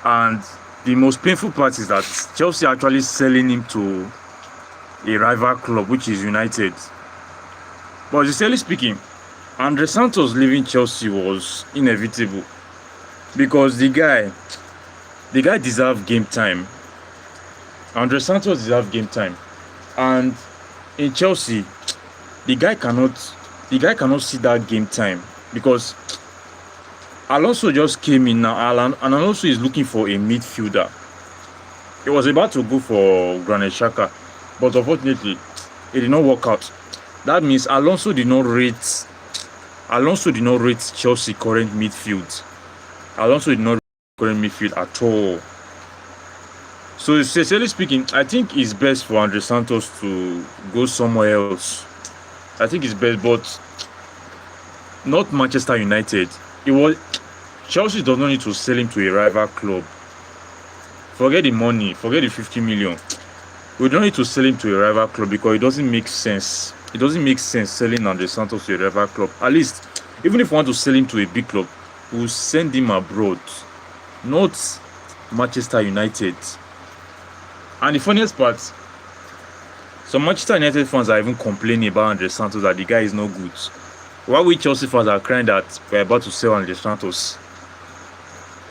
And the most painful part is that Chelsea are actually selling him to a rival club, which is United. But sincerely speaking, Andrey Santos leaving Chelsea was inevitable because the guy deserved game time. Andrey Santos deserved game time, and in Chelsea, the guy cannot see that game time because Alonso just came in now, and Alonso is looking for a midfielder. He was about to go for Granit Xhaka, but unfortunately, it did not work out. That means Alonso did not rate Chelsea current midfield. Alonso did not rate current midfield at all. So, sincerely speaking, I think it's best for Andrey Santos to go somewhere else. I think it's best, but not Manchester United. Chelsea does not need to sell him to a rival club. Forget the money, forget the 50 million. We don't need to sell him to a rival club because it doesn't make sense. It doesn't make sense selling Andrey Santos to a rival club. At least, even if we want to sell him to a big club, we'll send him abroad, not Manchester United. And the funniest part, some Manchester United fans are even complaining about Andrey Santos that the guy is no good. While we Chelsea fans are crying that we're about to sell Andrey Santos.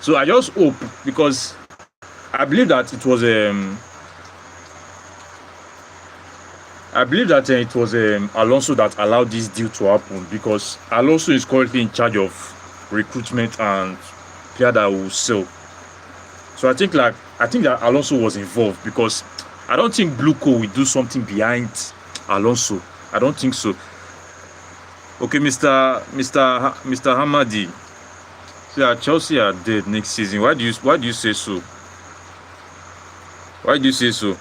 So I just hope, because I believe that it was Alonso that allowed this deal to happen, because Alonso is currently in charge of recruitment and player that will sell. So I think that Alonso was involved, because I don't think Bluco will do something behind Alonso. I don't think so. Okay, Mr. Hamadi. Yeah, Chelsea are dead next season. Why do you say so? Why do you say so?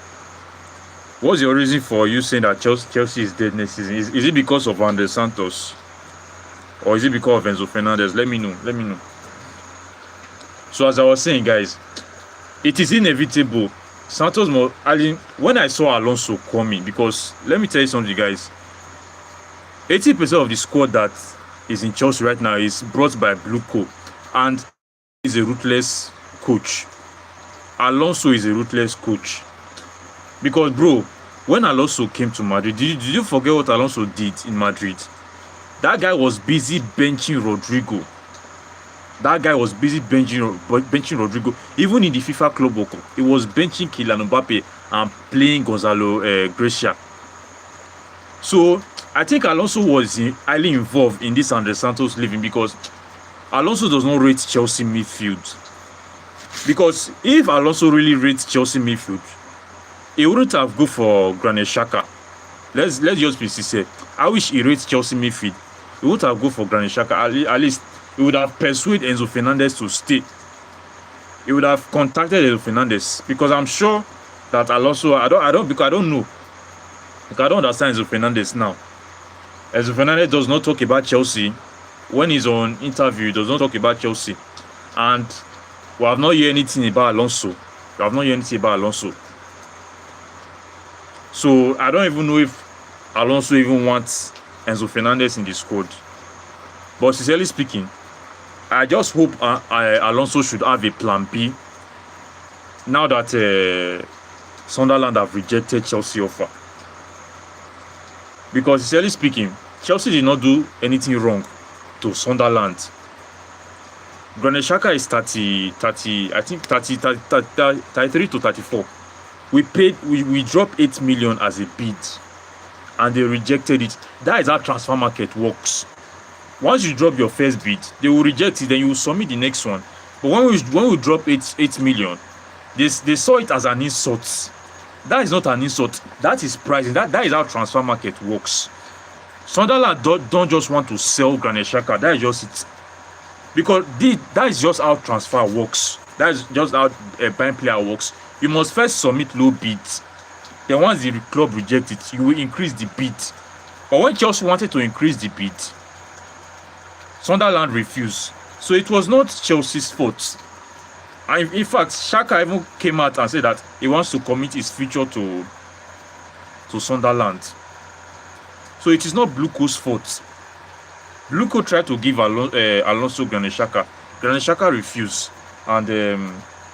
What's your reason for you saying that Chelsea is dead next season? Is it because of Andrey Santos? Or is it because of Enzo Fernández? Let me know. So as I was saying, guys, it is inevitable. Santos when I saw Alonso coming, because let me tell you something, guys. 80% of the squad that is in Chelsea right now is brought by Bluco, and is a ruthless coach. Alonso is a ruthless coach. Because, bro, when Alonso came to Madrid, did you forget what Alonso did in Madrid? That guy was busy benching Rodrigo. Even in the FIFA Club World Cup, he was benching Kylian Mbappe and playing Gonzalo Gracia. So, I think Alonso was highly involved in this Andrey Santos leaving, because Alonso does not rate Chelsea midfield. Because if Alonso really rates Chelsea midfield, he wouldn't have go for Granit Xhaka. Let's just be sincere. I wish he rates Chelsea midfield. He wouldn't have go for Granit Xhaka. At least he would have persuaded Enzo Fernández to stay. He would have contacted Enzo Fernández, because I'm sure that Alonso. I don't know. Because I don't understand Enzo Fernández now. Enzo Fernández does not talk about Chelsea. When he's on interview, he does not talk about Chelsea. And we have not heard anything about Alonso. So I don't even know if Alonso even wants Enzo Fernández in the squad. But sincerely speaking, I just hope Alonso should have a plan B now that Sunderland have rejected Chelsea offer. Because sincerely speaking, Chelsea did not do anything wrong to Sunderland. Granit Xhaka is 33 to 34. We dropped 8 million as a bid, and they rejected it. That is how transfer market works. Once you drop your first bid, they will reject it, then you will submit the next one. But when we drop 8 million, they saw it as an insult. That is not an insult. That is pricing. That is how transfer market works. Sunderland don't just want to sell Granit Xhaka. That is just it. Because that is just how transfer works. That is just how a buying player works. You must first submit low bids. Then once the club rejects it, you will increase the bid. But when Chelsea wanted to increase the bid, Sunderland refused. So it was not Chelsea's fault. And in fact, Xhaka even came out and said that he wants to commit his future to Sunderland. So it is not Bluco's fault. Bluco tried to give Alonso Granit Xhaka. Granit Xhaka refused. And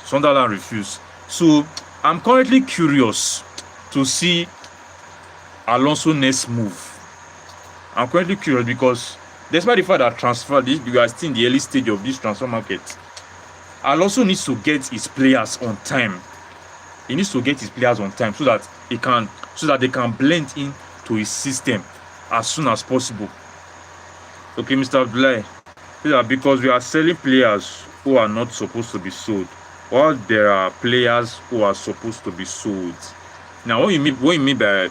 Sunderland refused. So I'm currently curious to see Alonso next move. I'm currently curious because despite the fact that you are still in the early stage of this transfer market, Alonso needs to get his players on time. He needs to get his players on time so that they can blend in to his system as soon as possible. Okay, Mr. Abdullahi, because we are selling players who are not supposed to be sold, while there are players who are supposed to be sold. Now, what you mean by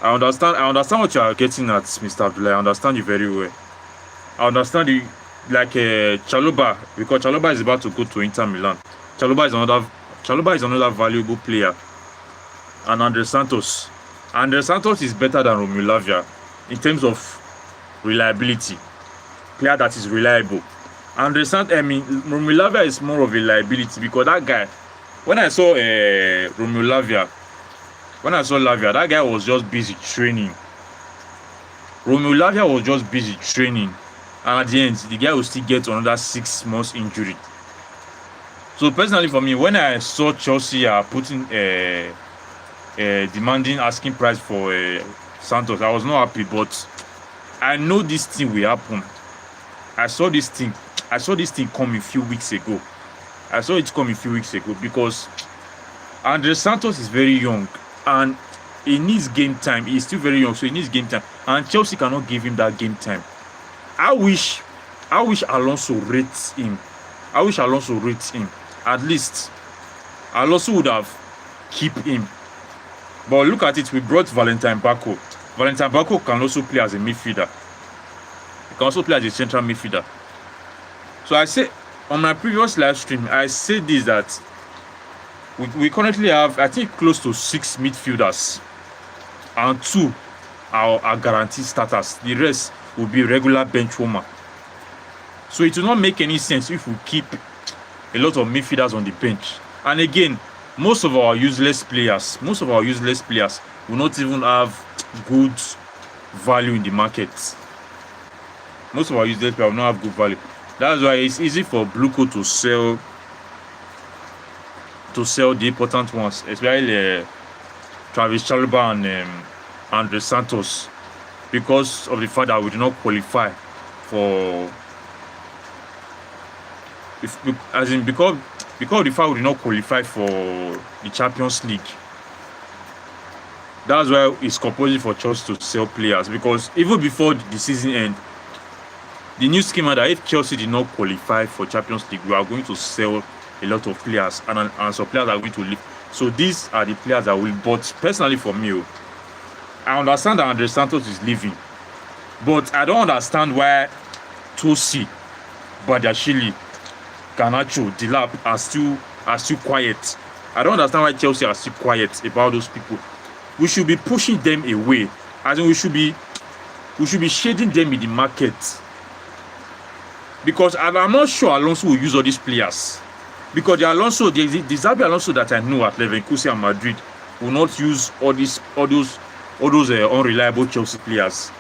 I understand what you are getting at, Mr. Abdullahi. I understand you very well. I understand you, like Chalobah, because Chalobah is about to go to Inter Milan. Chalobah is another valuable player. And Andrey Santos. Andrey Santos is better than Romelu Lavia in terms of reliability. Player that is reliable. Andrey Santos, Romelu Lavia is more of a liability because that guy, when I saw Romelu Lavia, that guy was just busy training. Romelu Lavia was just busy training. And at the end, the guy will still get another 6 months injury. So personally for me, when I saw Chelsea putting demanding asking price for Santos, I was not happy, but I know this thing will happen. I saw this thing come a few weeks ago. Because Andrey Santos is very young and he needs game time. He's still very young, so he needs game time. And Chelsea cannot give him that game time. I wish Alonso rates him. At least Alonso would have keep him. But look at it, we brought Valentine Bako. Valentine Bako can also play as a midfielder. He can also play as a central midfielder. So I say on my previous live stream, I said this that we currently have, I think, close to 6 midfielders, and 2 are guaranteed starters. The rest will be regular bench warmer. So it will not make any sense if we keep a lot of midfielders on the bench. And again, most of our useless players will not even have good value in the market. Most of our useless players will not have good value. That's why it's easy for Bluco to sell the important ones, especially Travis Chalobah and Andrey Santos, because of the fact that we do not qualify for, because of the fact we did not qualify for the Champions League. That's why it's compulsory for Chelsea to sell players, because even before the season end, the new schema that if Chelsea did not qualify for Champions League, we are going to sell a lot of players, and some players are going to leave. So these are the players that will. But personally for me, I understand that Andrey Santos is leaving, but I don't understand why Tosi, Badiashile, Garnacho, Delap are still quiet. I don't understand why Chelsea are still quiet about those people. We should be pushing them away. As in, we should be shading them in the market. Because I'm not sure Alonso will use all these players. Because the Xabi Alonso that I know at Leverkusen and Madrid will not use all those unreliable Chelsea players.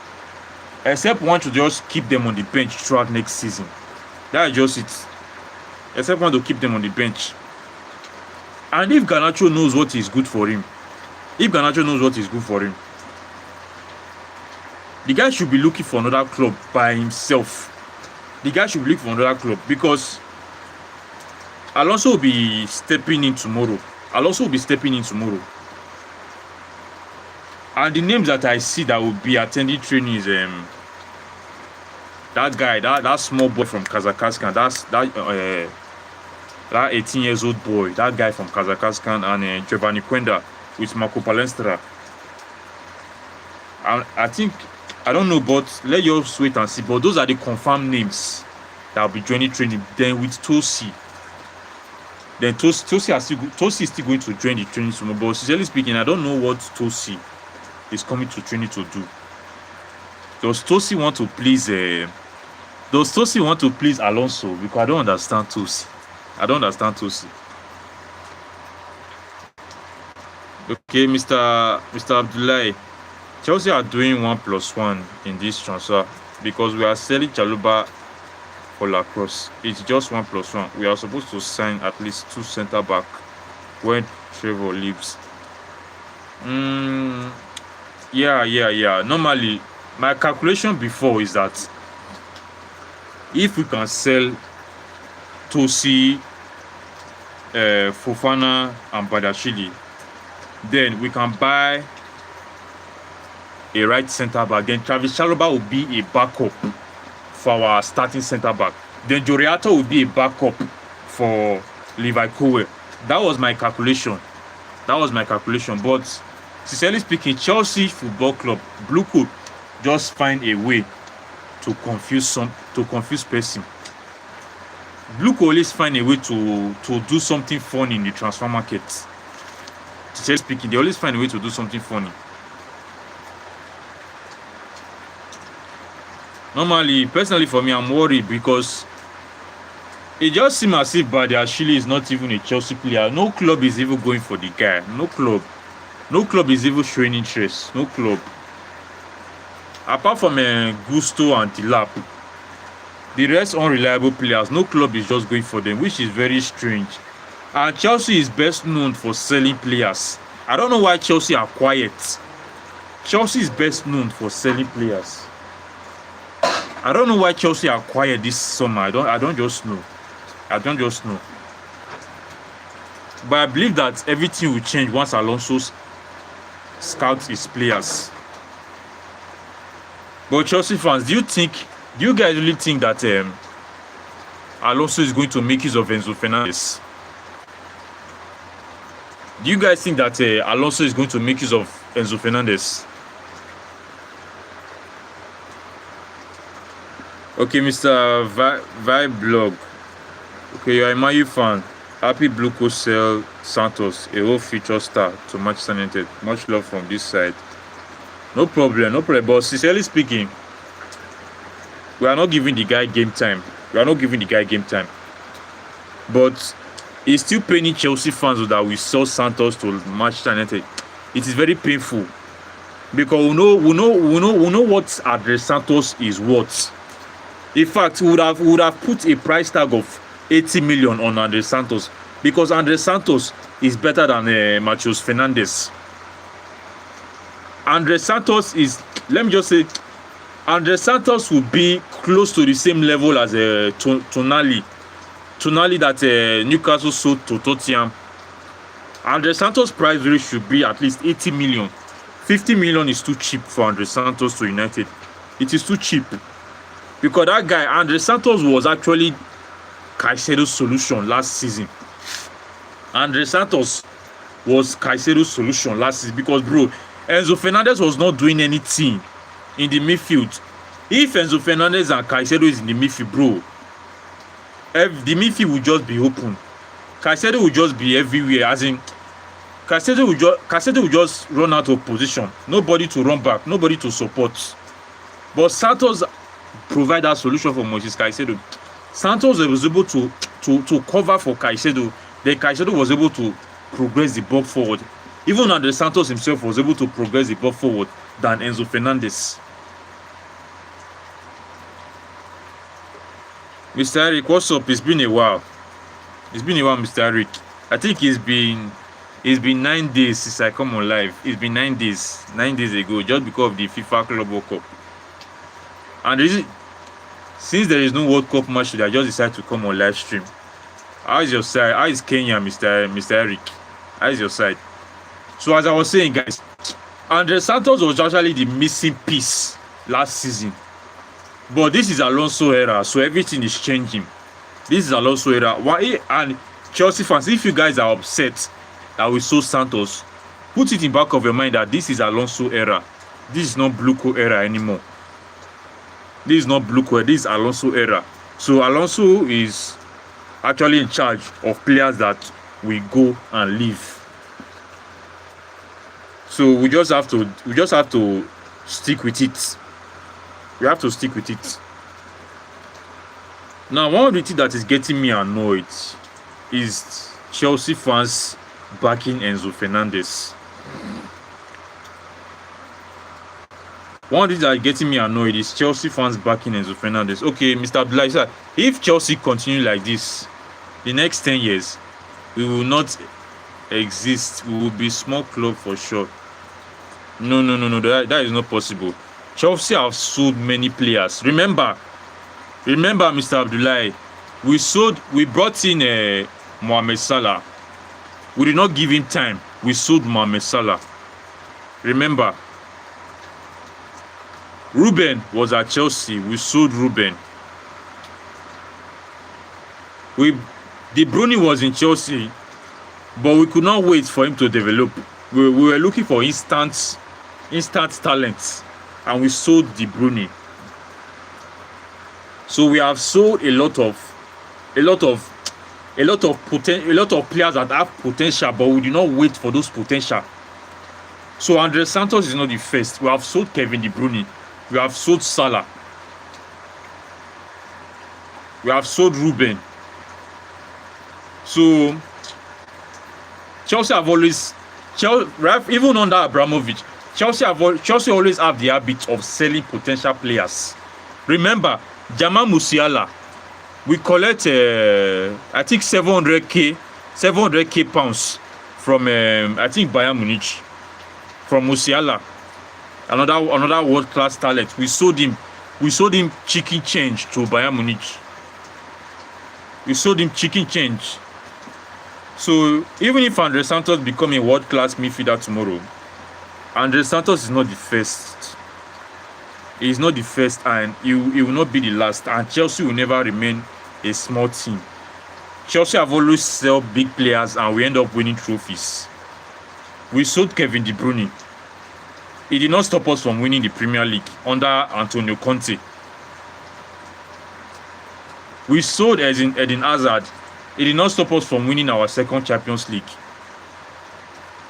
Except want to just keep them on the bench throughout next season. That's just it. Except want to keep them on the bench. And if Garnacho knows what is good for him, the guy should be looking for another club by himself. Because Alonso will be stepping in tomorrow. And the names that I see that will be attending training is that guy, that small boy from Kazakhstan. That 18 years old boy, that guy from Kazakhstan, and Giovanni Quenda with Marco Palestra. I think, I don't know, but let you wait and see. But those are the confirmed names that will be joining training. Then with Tosi. Then Tosi is still going to join the training tomorrow. But sincerely speaking, I don't know what Tosi is coming to training to do. Does Tosi want to please Alonso? Because I don't understand Tosi. Okay, Mr. Abdullahi. Chelsea are doing 1+1 in this transfer because we are selling Chalobah for lacrosse. It's just 1+1. We are supposed to sign at least 2 center back when Trevor leaves. Yeah. Normally, my calculation before is that if we can sell Tosi, Fofana, and Badashili, then we can buy a right center back. Then Travis Chalobah will be a backup for our starting center back. Then Joriato will be a backup for Levi Colwill. That was my calculation. But sincerely speaking, Chelsea Football Club, Blue could just find a way to confuse person. Blue could always find a way to do something funny in the transfer market. Sincerely speaking, they always find a way to do something funny. Normally, personally for me, I'm worried because it just seems as if Badiashile is not even a Chelsea player. No club is even going for the guy. No club is even showing interest. No club. Apart from Gusto and Tilap, the rest unreliable players, no club is just going for them, which is very strange. And Chelsea is best known for selling players. I don't know why Chelsea are quiet. Chelsea is best known for selling players. I don't know why Chelsea are quiet this summer. I don't just know. But I believe that everything will change once Alonso scouts his players. But Chelsea fans, do you guys really think that Alonso is going to make use of Enzo Fernández? Do you guys think that Alonso is going to make use of Enzo Fernández? Okay, Mr. Vibe Blog. Okay, you're a Man U fan. Happy Blue Coat sell Santos, a whole future star to Manchester United. Much love from this side. No problem. But sincerely speaking, we are not giving the guy game time. But it's still paining Chelsea fans that we saw Santos to Manchester United. It is very painful because we know what Andrey Santos is worth. In fact, we would have put a price tag of 80 million on Andrey Santos because Andrey Santos is better than Matheus Fernandes. Andrey Santos is, let me just say, Andrey Santos will be close to the same level as Tonali. Tonali that Newcastle sold to Tottenham. Andrey Santos' price really should be at least 80 million. 50 million is too cheap for Andrey Santos to United. It is too cheap. Because that guy, Andrey Santos, was actually Caicedo's solution last season. Andrey Santos was Caicedo's solution last season because, bro, Enzo Fernández was not doing anything in the midfield. If Enzo Fernández and Caicedo is in the midfield, bro, the midfield will just be open. Caicedo will just be everywhere. As in, Caicedo will just run out of position. Nobody to run back. Nobody to support. But Santos provide that solution for Moises Caicedo. Santos was able to cover for Caicedo. Then Caicedo was able to progress the ball forward. Even Andrey Santos himself was able to progress the ball forward than Enzo Fernández. Mr. Eric, what's up? It's been a while. Mr. Eric. I think it's been 9 days since I come on live. It's been 9 days. 9 days ago, just because of the FIFA Club World Cup. And since there is no World Cup match today, I just decided to come on live stream. How is your side? How is Kenya, Mr. Eric? How is your side? So as I was saying, guys, Andrey Santos was actually the missing piece last season. But this is Alonso era, so everything is changing. This is Alonso era. And Chelsea fans, if you guys are upset that we saw Santos, put it in back of your mind that this is Alonso era. This is not Blue Coat era anymore. This is not Blue Coat, this is Alonso era. So Alonso is actually in charge of players that will go and leave. So we just have to stick with it. We have to stick with it. Now, one of the things that is getting me annoyed is Chelsea fans backing Enzo Fernández. One thing that is getting me annoyed is Chelsea fans backing Enzo Fernández. Okay, Mr. Abdullahi, sir, if Chelsea continue like this, the next 10 years, we will not exist. We will be a small club for sure. No. That is not possible. Chelsea have sold many players. Remember, Mr. Abdullahi, we brought in Mohamed Salah. We did not give him time. We sold Mohamed Salah. Remember, Ruben was at Chelsea. We sold Ruben. De Bruyne was in Chelsea, but we could not wait for him to develop. We were looking for instant talent, and we sold De Bruyne. So we have sold a lot of players that have potential, but we did not wait for those potential. So Andrey Santos is not the first. We have sold Kevin De Bruyne. We have sold Salah. We have sold Ruben. So Chelsea have always, even under Abramovich, Chelsea always have the habit of selling potential players. Remember, Jamal Musiala, we collect I think 700k pounds from I think Bayern Munich, from Musiala, another world class talent. We sold him chicken change to Bayern Munich. We sold him chicken change. So even if Andrey Santos become a world class midfielder tomorrow, Andrey Santos is not the first. He is not the first, and he will not be the last. And Chelsea will never remain a small team. Chelsea have always sell big players, and we end up winning trophies. We sold Kevin De Bruyne. It did not stop us from winning the Premier League under Antonio Conte. We sold Eden Hazard. It did not stop us from winning our second Champions League.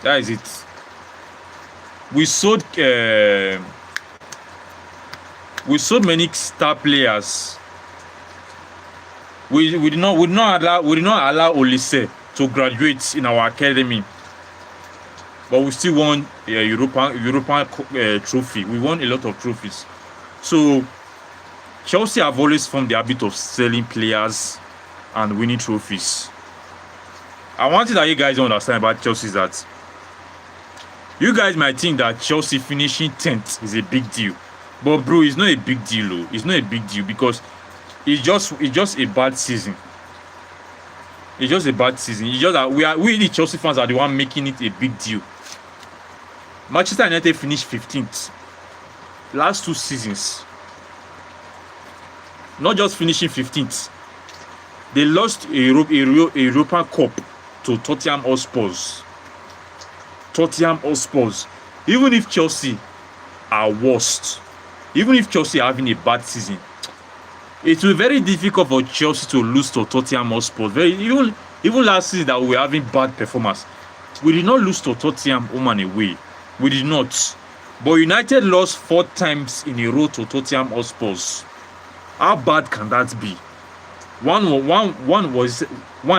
That is it. We sold many star players. We did not allow Olise to graduate in our academy, but we still won a European trophy. We won a lot of trophies. So Chelsea have always formed the habit of selling players and winning trophies. And one thing that you guys don't understand about Chelsea is that you guys might think that Chelsea finishing 10th is a big deal, but bro, it's not a big deal. Though. It's not a big deal because it's just a bad season. It's just a bad season. It's just that we the Chelsea fans are the one making it a big deal. Manchester United finished 15th last 2 seasons. Not just finishing 15th. They lost a European Cup to Tottenham Hotspurs. Even if Chelsea are worst, even if Chelsea are having a bad season, it will be very difficult for Chelsea to lose to Tottenham Hotspurs. Even last season that we were having bad performance, we did not lose to Tottenham home and away. We did not. But United lost 4 times in a row to Tottenham Hotspurs. How bad can that be? One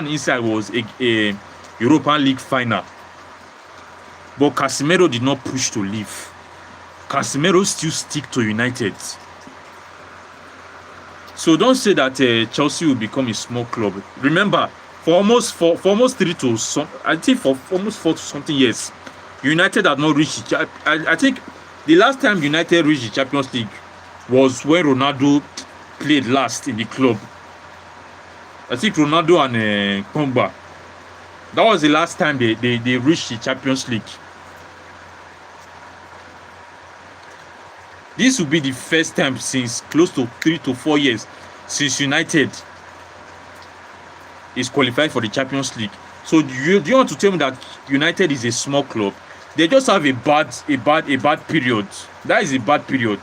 inside was a European League final. But Casemiro did not push to leave. Casemiro still stick to United. So don't say that Chelsea will become a small club. Remember, for almost 4 to something years, United had not reached. I think the last time United reached the Champions League was when Ronaldo played last in the club. I think Ronaldo and Pogba. That was the last time they reached the Champions League. This will be the first time since close to 3 to 4 years since United is qualified for the Champions League. So do you want to tell me that United is a small club? They just have a bad period. That is a bad period.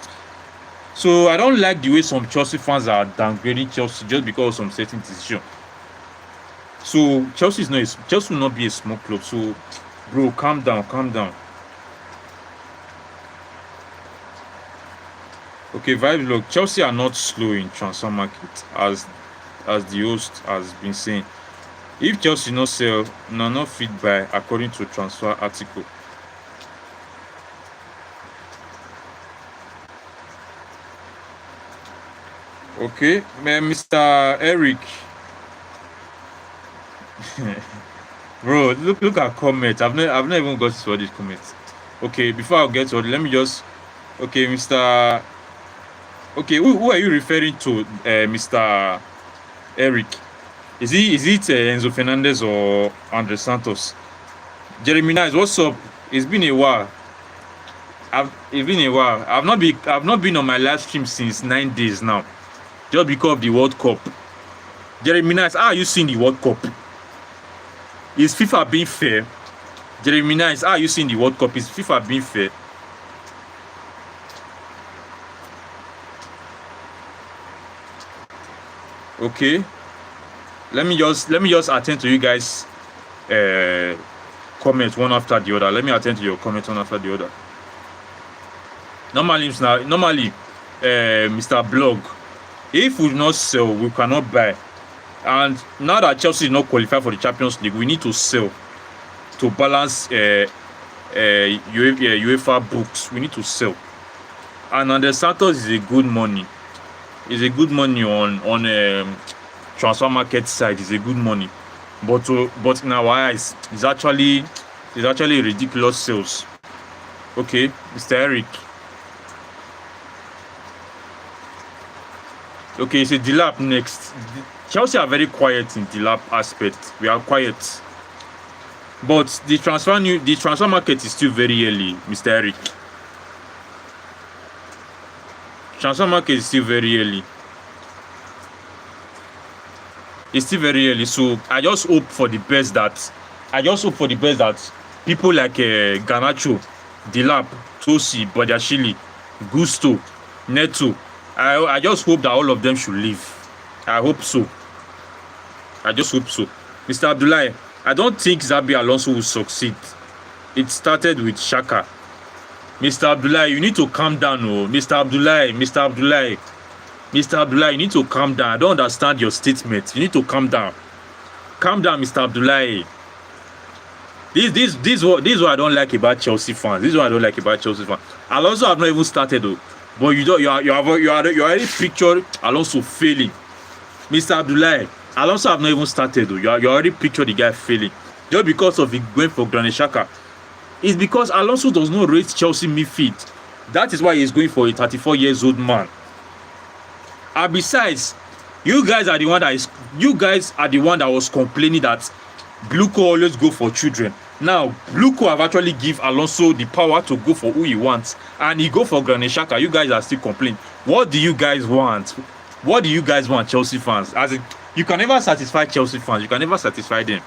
So I don't like the way some Chelsea fans are downgrading Chelsea just because of some certain decision. So Chelsea will not be a small club. So bro, calm down. Okay, vibe log. Chelsea are not slow in transfer market as the host has been saying. If Chelsea no sell, not fit buy according to transfer article. Okay, Mr. Eric. Bro, look at comments. I've not even got to all these comments. Okay, before I get to it, let me just. Okay, Mr. Okay, who are you referring to, Mr. Eric? Is it Enzo Fernández or Andrey Santos? Jeremy Nice, what's up? It's been a while. It's been a while. I've not been on my live stream since 9 days now, just because of the World Cup. Jeremy Nice, how are you seeing the World Cup? Is FIFA being fair? Jeremy Nice, how are you seeing the World Cup? Is FIFA being fair? Okay, let me just attend to you guys comment one after the other. Let me attend to your comment one after the other. Normally Mr. Blog, if we do not sell, we cannot buy. And now that Chelsea is not qualified for the Champions League, we need to sell to balance UEFA books. We need to sell. And Andrey Santos is a good money. It's a good money on transfer market side. It's a good money, but in our eyes, it's actually ridiculous sales. Okay, Mr. Eric. Okay, it's a Dilap next. Chelsea are very quiet in Dilap aspect. We are quiet, but the transfer market is still very early, Mr. Eric. Transfer market is still very early. It's still very early, so I just hope for the best that people like Garnacho, Dilap, Tosi, Badiashile, Gusto, Neto, I just hope that all of them should leave. I hope so. I just hope so. Mr. Abdullahi, I don't think Xabi Alonso will succeed. It started with Shaka. Mr. Abdullahi, you need to calm down. Oh. Mr. Abdullahi, you need to calm down. I don't understand your statement. You need to calm down. Calm down, Mr. Abdullahi. This is what I don't like about Chelsea fans. Alonso have not even started though. But you already pictured Alonso failing. Mr. Abdullahi, Alonso have not even started though. You already pictured the guy failing. Just because of it going for Granit Xhaka. It's because Alonso does not rate Chelsea midfield. That is why he's going for a 34-year-old man. And besides, you guys are the one that was complaining that Bluco always go for children. Now, Bluco have actually give Alonso the power to go for who he wants, and he go for Granit Xhaka. You guys are still complaining. What do you guys want? What do you guys want, Chelsea fans? As in, you can never satisfy Chelsea fans. You can never satisfy them.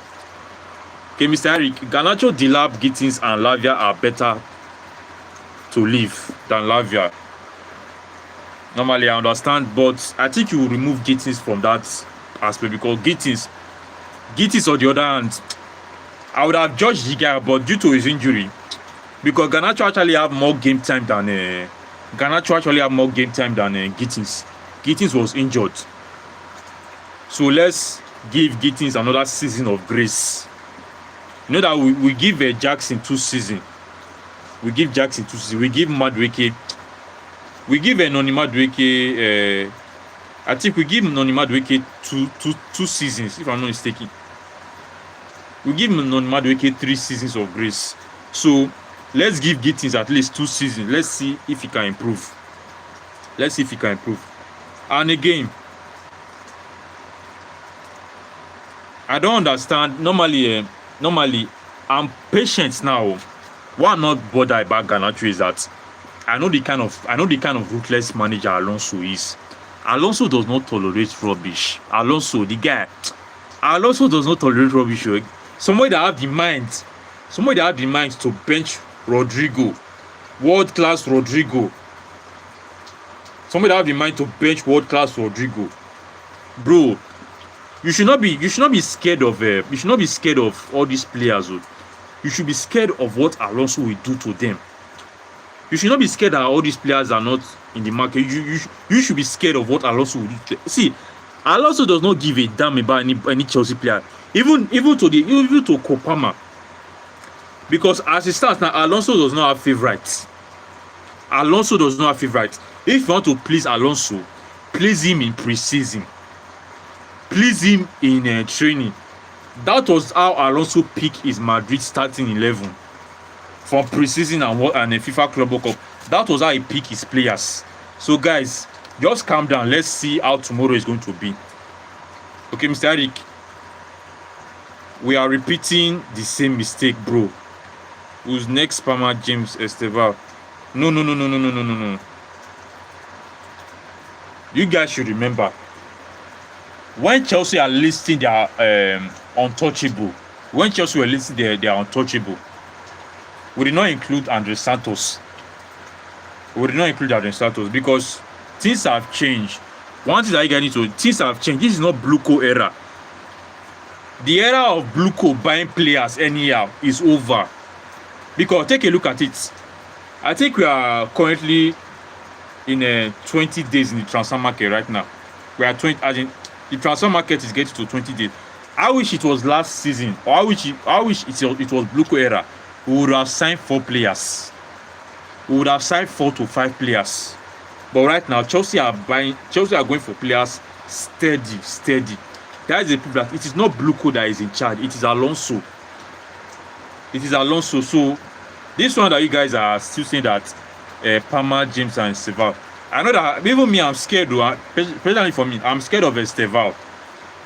Okay, Mr. Eric, Garnacho, Dilap, Gittins, and Lavia are better to leave than Lavia. Normally, I understand, but I think you will remove Gittins from that aspect because Gittins on the other hand, I would have judged the guy, but due to his injury, because Garnacho actually have more game time than Gittins. Gittins was injured, so let's give Gittins another season of grace. You know that we give Jackson 2 seasons. We give Jackson 2 seasons. We give Madueke. We give Noni Madueke. I think we give Noni Madueke two seasons, if I'm not mistaken. We give Noni Madueke 3 seasons of grace. So let's give Gittins at least 2 seasons. Let's see if he can improve. And again, I don't understand. Normally, I'm patient now. Why I'm not bothered about Garnacho is that I know the kind of ruthless manager Alonso is. Alonso does not tolerate rubbish. Alonso does not tolerate rubbish. Somebody that have the mind to bench Rodrigo, world-class Rodrigo. Somebody that have the mind to bench world-class Rodrigo. Bro, you should not be scared of all these players. You should be scared of what Alonso will do to them. You should not be scared that all these players are not in the market. You should be scared of what Alonso will do. See, Alonso does not give a damn about any Chelsea player, even to Kopama. Because as it stands now, Alonso does not have favorites. If you want to please Alonso, plays him in preseason, plays him in training. That was how Alonso picked his Madrid starting 11 from preseason and a FIFA Club World Cup. That was how he picked his players. So guys, just calm down. Let's see how tomorrow is going to be. Okay, Mr. Eric, we are repeating the same mistake, bro. Who's next? Palmer, James, Esteval. No. You guys should remember, when Chelsea are listing their untouchable, when Chelsea were listing their untouchable, we did not include Andrey Santos. We did not include Andrey Santos because things have changed. One thing that you guys need to, things have changed. This is not Bluco era. The era of Bluco buying players anyhow is over. Because take a look at it. I think we are currently in 20 days in the transfer market right now. We are 20, as in, the transfer market is getting to 20 days. I wish it was last season, or I wish it was Bluco era. We would have signed 4 players. We would have signed 4 to 5 players. But right now, Chelsea are going for players steady. That is a proof that it is not Bluco that is in charge. It is Alonso. It is Alonso. So this one that you guys are still saying that Palmer, James, and Esteval. I know that even me, I'm scared. Personally, for me, I'm scared of Esteval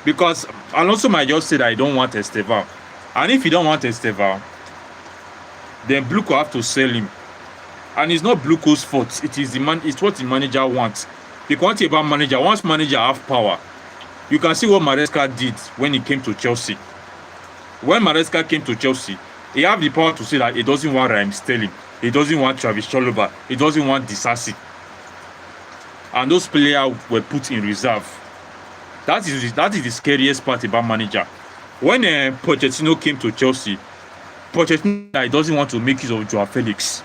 because Alonso might just say that I don't want Esteval, and if you don't want Esteval, then Bluco have to sell him, and it's not Bluco's fault. It is it's what the manager wants. Because one thing about manager, once manager have power, you can see what Maresca did when he came to Chelsea. When Maresca came to Chelsea, he have the power to say that he doesn't want Raheem Sterling, he doesn't want Travis Chalobah, he doesn't want Disasi. And those players were put in reserve. That is the scariest part about manager. When Pochettino came to Chelsea, Pochettino doesn't want to make use of Joao Felix.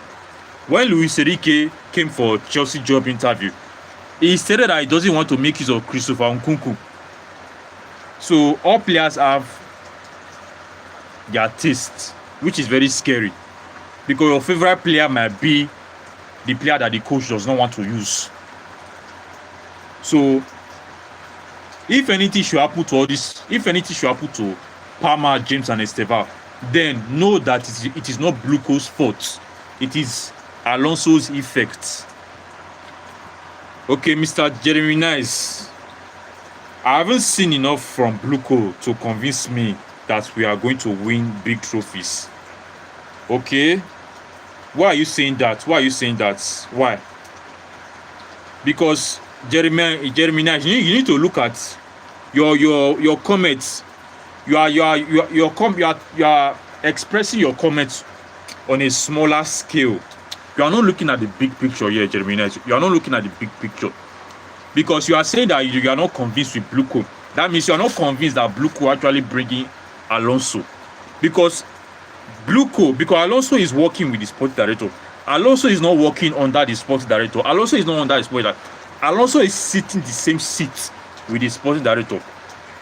When Luis Enrique came for Chelsea job interview, he stated that he doesn't want to make use of Christopher Nkunku. So all players have their taste, which is very scary. Because your favorite player might be the player that the coach does not want to use. So if anything should happen to all this, if anything should happen to Palmer, James, and Esteval, then know that it is not Bluco's fault. It is Alonso's effect. Okay, Mr. Jeremy Nice. I haven't seen enough from Bluco to convince me that we are going to win big trophies. Okay? Why are you saying that? Why? Because Jeremy Nice, you need to look at your comments. You are expressing your comments on a smaller scale. You are not looking at the big picture here, Jeremy Nice. You are not looking at the big picture. Because you are saying that you are not convinced with Bluco. That means you are not convinced that Bluco actually bringing Alonso. Because Alonso is working with the sporting director. Alonso is not working under the sporting director. Alonso is not under the sporting director. Alonso is sitting the same seat with the sporting director.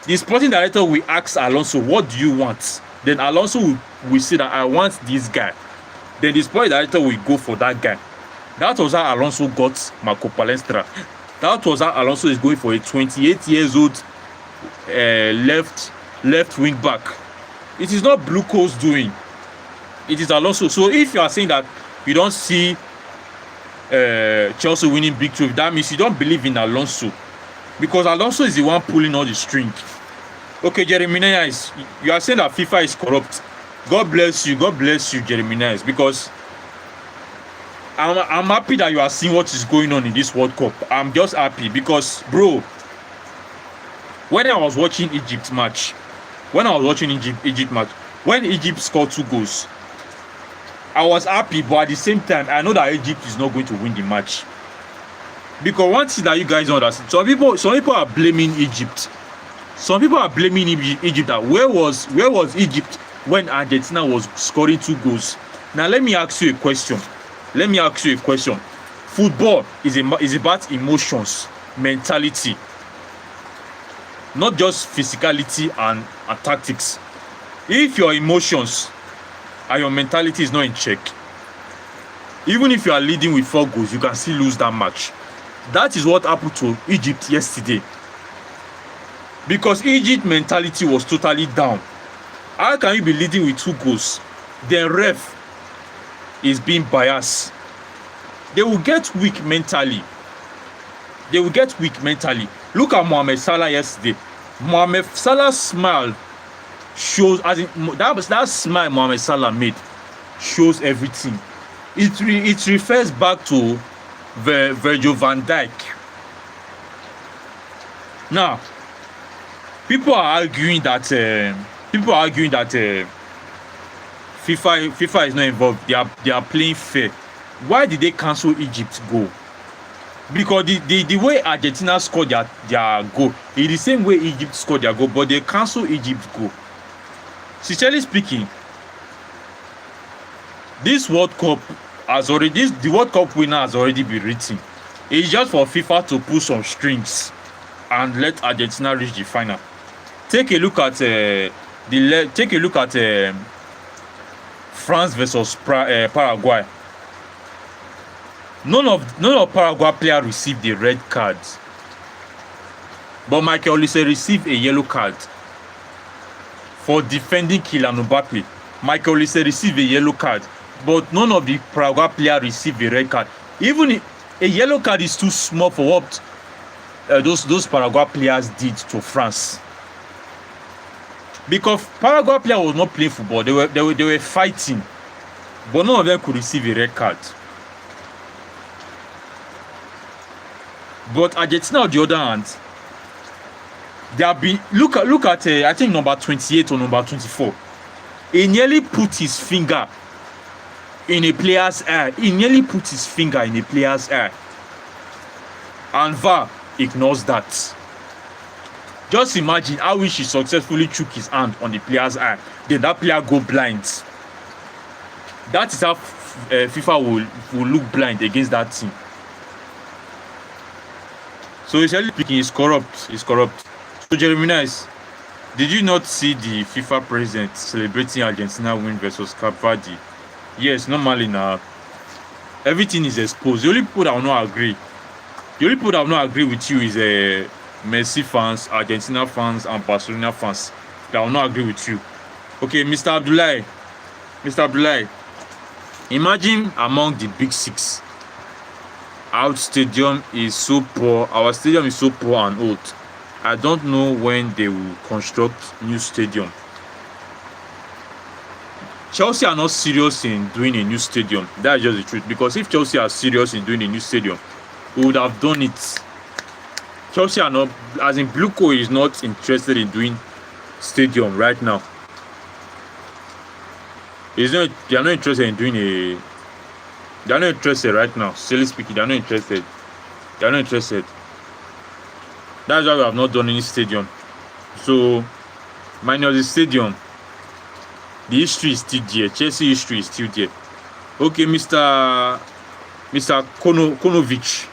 The sporting director will ask Alonso, what do you want? Then Alonso will say that I want this guy. Then the sporting director will go for that guy. That was how Alonso got Marco Palestra. That was how Alonso is going for a 28 years old left wing back. It is not Bluco's doing. It is Alonso. So if you are saying that you don't see Chelsea winning big trophy, that means you don't believe in Alonso. Because Alonso is the one pulling all the string. Okay, Jeremy Nice, you are saying that FIFA is corrupt. God bless you, Jeremy Nice, because I'm happy that you are seeing what is going on in this World Cup. I'm just happy because, bro, when I was watching Egypt match, when Egypt scored 2 goals, I was happy, but at the same time, I know that Egypt is not going to win the match. Because one thing that you guys understand, some people are blaming Egypt. Some people are blaming Egypt. That where was Egypt when Argentina was scoring 2 goals? Now let me ask you a question. Football is about emotions, mentality, not just physicality and tactics. If your emotions and your mentality is not in check, even if you are leading with 4 goals, you can still lose that match. That is what happened to Egypt yesterday. Because Egypt mentality was totally down. How can you be leading with 2 goals? Then ref is being biased. They will get weak mentally. They will get weak mentally. Look at Mohamed Salah yesterday. Mohamed Salah's smile shows, as in, that smile Mohamed Salah made shows everything. It refers back to Virgil van Dijk. Now, people are arguing that FIFA is not involved. They are playing fair. Why did they cancel Egypt's goal? Because the way Argentina scored their goal is the same way Egypt scored their goal, but they cancel Egypt's goal. Sincerely speaking, this World Cup the World Cup winner has already been written. It's just for FIFA to pull some strings and let Argentina reach the final. Take a look at France versus Paraguay. None of Paraguay players received a red card, but Michael Olise received a yellow card for defending Kylian Mbappe. Michael Olise received a yellow card, but none of the Paraguay players received a red card. Even a yellow card is too small for what those Paraguay players did to France. Because Paraguay player was not playing football, they were fighting, but none of them could receive a red card. But Argentina, on the other hand, they have been look at I think number 28 or number 24. He nearly put his finger in a player's eye. And VAR ignores that. Just imagine how he successfully took his hand on the player's eye. Then that player go blind. That is how FIFA will look blind against that team. So essentially speaking, it's corrupt. It's corrupt. So Jeremy, did you not see the FIFA president celebrating Argentina win versus Cape Verde? Yes, normally now everything is exposed. The only people that will not agree with you is Messi fans, Argentina fans, and Barcelona fans that will not agree with you. Okay, Mr. Abdullahi, imagine among the big 6. Our stadium is so poor. Our stadium is so poor and old. I don't know when they will construct new stadium. Chelsea are not serious in doing a new stadium. That's just the truth. Because if Chelsea are serious in doing a new stadium, we would have done it. Chelsea are not, as in Bluco is not interested in doing stadium right now. They are not interested in doing a. They are not interested right now. Seriously speaking, they are not interested. They are not interested. That's why we have not done any stadium. So, minus the stadium, the history is still there. Chelsea history is still there. Okay, Mr. Konovic,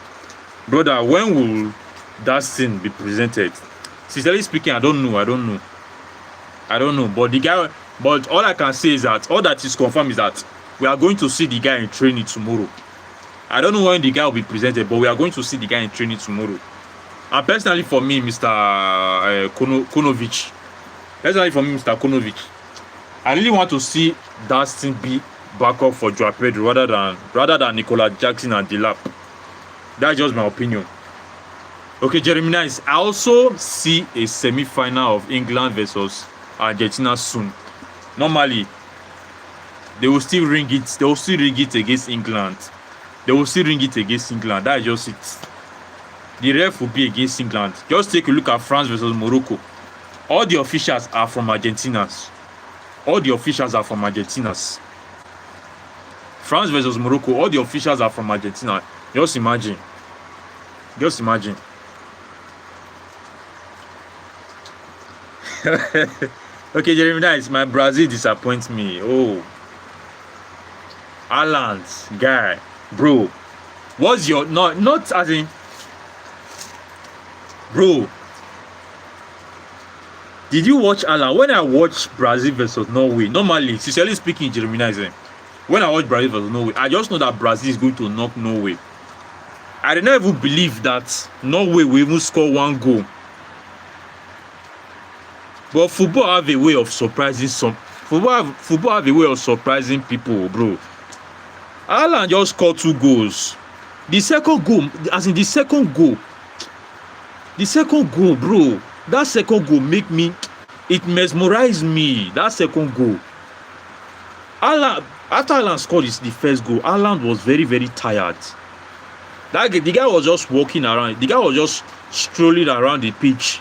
brother, when will that thing be presented? Sincerely speaking, I don't know. But all I can say is that all that is confirmed is that we are going to see the guy in training tomorrow. I don't know when the guy will be presented, but we are going to see the guy in training tomorrow. And personally for me, Mr. Konovic, I really want to see that thing be backup for Joao Pedro rather than Nicolas Jackson and Delap. That's just my opinion. Okay, Jeremy, I also see a semi-final of England versus Argentina soon. Normally, they will still ring it. They will still ring it against England. That is just it. The ref will be against England. Just take a look at France versus Morocco. All the officials are from Argentina. France versus Morocco. All the officials are from Argentina. Just imagine. Okay, Jeremy, my Brazil disappoints me. Oh. Alan's guy, bro. What's your not as in, bro? Did you watch Alan? When I watch Brazil versus Norway, normally, sincerely speaking, Jeremy, when I watch Brazil versus Norway, I just know that Brazil is going to knock Norway. I did not even believe that Norway will even score 1 goal. But football have a way of surprising some. Football have a way of surprising people, bro. Haaland just scored 2 goals. The second goal, bro. That second goal it mesmerized me. That second goal. After Haaland scored the first goal, Haaland was very, very tired. The guy was just walking around. The guy was just strolling around the pitch.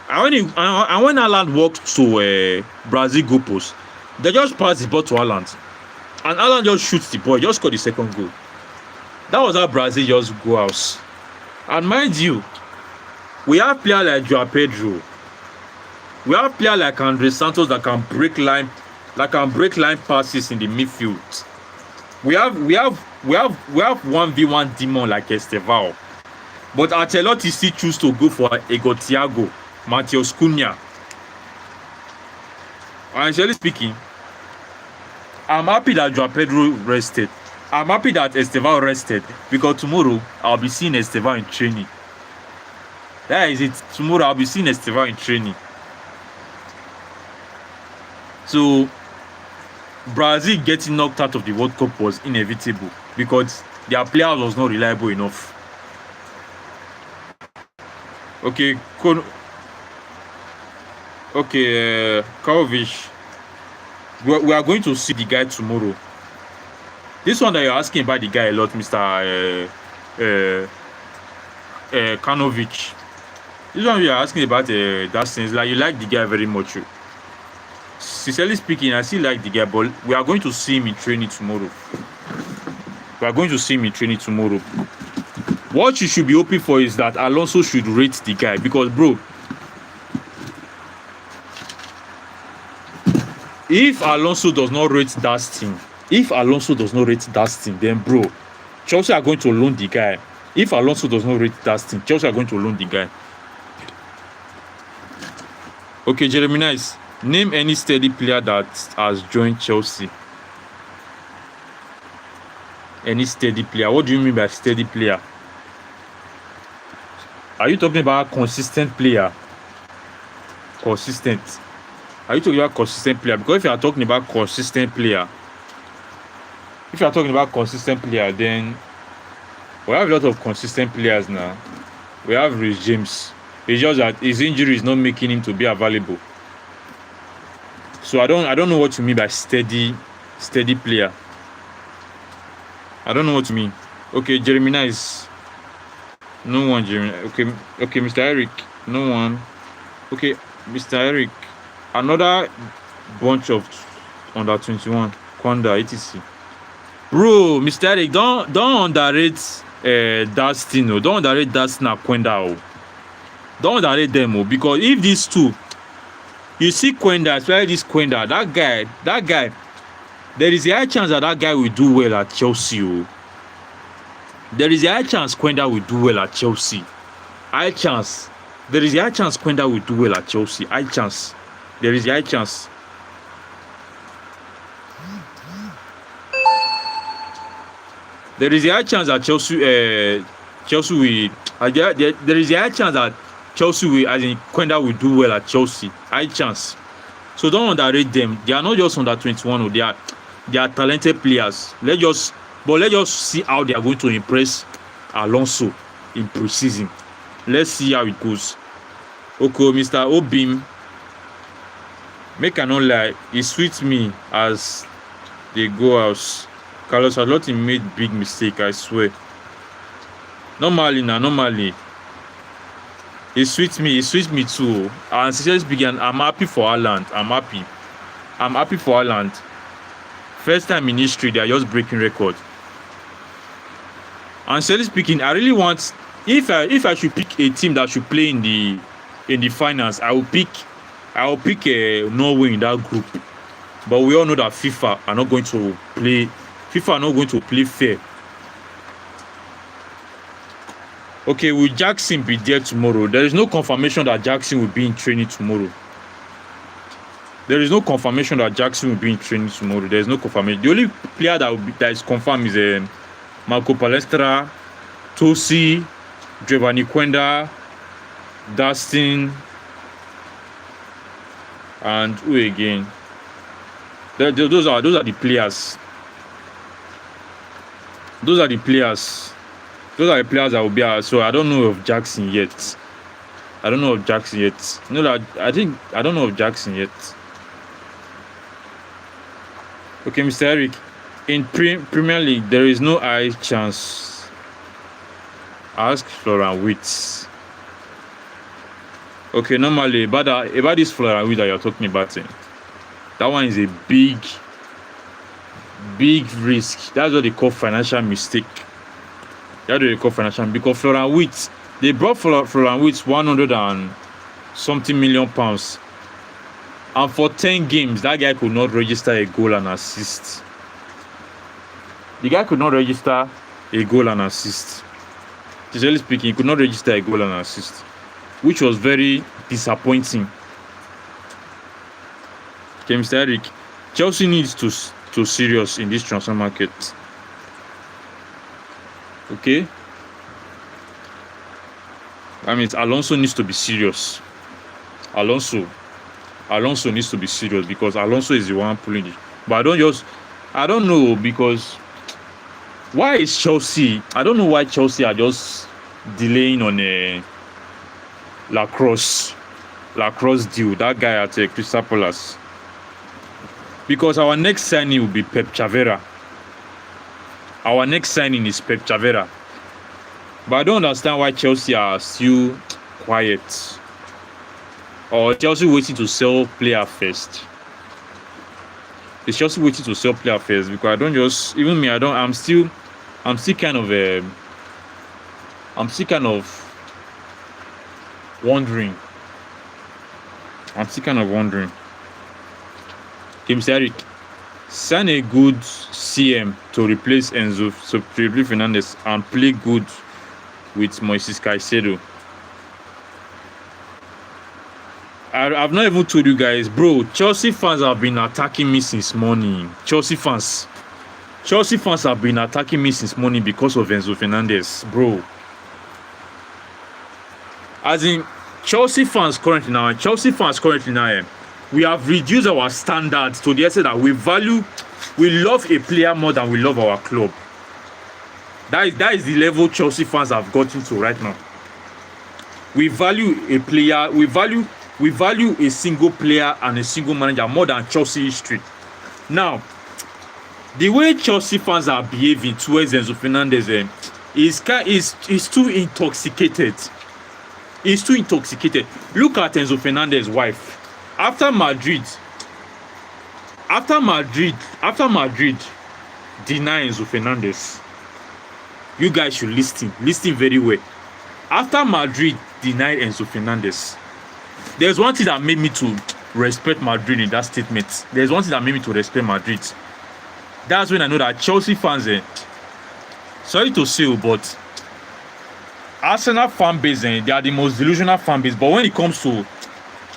And when Haaland walked to Brazil goal post, they just passed the ball to Haaland. And Haaland just shoots the ball. He just scored the second goal. That was how Brazil just go out. And mind you, we have players like Joao Pedro. We have players like Andrey Santos that can break line passes in the midfield. We have 1v1 demon like Estevao. But Ancelotti still choose to go for Ego Thiago, Matheus Cunha. Actually speaking, I'm happy that Joao Pedro rested. I'm happy that Estevao rested because tomorrow I'll be seeing Estevao in training. That is it. Tomorrow I'll be seeing Estevao in training. So Brazil getting knocked out of the World Cup was inevitable because their player was not reliable enough. Okay, Kovic. We are going to see the guy tomorrow. This one that you're asking about the guy a lot, Mr. Kanovic. This one you're asking about that sense, like you like the guy very much. Sincerely speaking, I still like the guy, but we are going to see him in training tomorrow. What you should be hoping for is that Alonso should rate the guy because, bro, if Alonso does not rate that thing, then, bro, Chelsea are going to loan the guy. If Alonso does not rate that thing, Chelsea are going to loan the guy. Okay, Jeremy Nice. Name any steady player that has joined Chelsea. Any steady player? What do you mean by steady player? Are you talking about consistent player? Consistent. Are you talking about consistent player? Because if you are talking about consistent player, then we have a lot of consistent players now. We have Reece James. It's just that his injury is not making him to be available. So I don't know what you mean by steady player. I don't know what you mean. Okay, Jeremy Nice. No one, Jeremy. Okay, Mr. Eric. No one. Okay, Mr. Eric. Another bunch of under 21. Kwanda, etc. Bro, Mr. Eric, don't underrate that thing. Don't underrate that snap Kwanda. Don't underrate them, because if these two, you see Kwenda, especially this Kwenda, that guy, there is a high chance that guy will do well at Chelsea. There is a high chance Kwenda will do well at Chelsea. High chance. There is a high chance Kwenda will do well at Chelsea. High chance. There is a high chance. There is a high chance that Chelsea will. There is a high chance that Chelsea will, as in Kwenda will do well at Chelsea. High chance. So don't underrate them. They are not just under 21. They are talented players. Let's just see how they are going to impress Alonso in preseason. Let's see how it goes. Okay, Mr. Obim. Make I not lie, it sweets me as they go out. Carlos Ancelotti made big mistake, I swear. Normally. It sweets me too. And sincerely speaking, I'm happy for Haaland. I'm happy for Haaland. First time in history, they are just breaking record. And sincerely speaking, I really want, if I should pick a team that should play in the finals, I will pick Norway in that group. But we all know that FIFA are not going to play fair. Okay, will Jackson be there tomorrow? There is no confirmation that Jackson will be in training tomorrow. There is no confirmation that Jackson will be in training tomorrow. There is no confirmation. The only player that is confirmed is Marco Palestra Tosi, Giovanni Quenda, Dustin, and who again? Those are the players. Those are the players. Those are the players that will be out. So I don't know of Jackson yet. I don't know of Jackson yet. No, that I don't know of Jackson yet. Okay, Mr. Eric. In Premier League, there is no high chance. Ask Florian Wirtz. Okay, normally about this Florian Wirtz that you're talking about, that one is a big risk. That's what they call financial mistake. That's what they call financial, because Florian Wirtz, they brought Florian Wirtz 100 and something million pounds, and for 10 games that guy could not register a goal and assist. The guy could not register a goal and assist. Generally speaking, he could not register a goal and assist, which was very disappointing. Okay, Mr. Eric, Chelsea needs to serious in this transfer market. Okay, I mean, Alonso needs to be serious. Alonso needs to be serious, because Alonso is the one pulling it. But I don't know, because why is Chelsea? I don't know why Chelsea are just delaying on a Lacrosse deal. That guy at Crystal Palace. Because our next signing will be Pep Chavera. Our next signing is Pep Chavera. But I don't understand why Chelsea are still quiet. Or Chelsea waiting to sell player first. Is Chelsea waiting to sell player first? Because I don't just, even me, I'm still kind of wondering. Okay, Mr. Eric, sign a good CM to replace Enzo Fernández and play good with Moises Caicedo. I've not even told you guys, bro. Chelsea fans have been attacking me since morning. Chelsea fans have been attacking me since morning because of Enzo Fernández, bro. As in, Chelsea fans currently now, we have reduced our standards to the extent that we love a player more than we love our club. That is the level Chelsea fans have gotten to right now. We value a player, we value a single player and a single manager more than Chelsea history. Now, the way Chelsea fans are behaving towards Enzo Fernández is too intoxicated. It's too intoxicated. Look at Enzo Fernández's wife. After Madrid deny Enzo Fernández. You guys should listen very well. After Madrid denied Enzo Fernández, there's one thing that made me to respect Madrid in that statement. There's one thing that made me to respect Madrid. That's when I know that Chelsea fans, sorry to say, but Arsenal fan base, they are the most delusional fan base. But when it comes to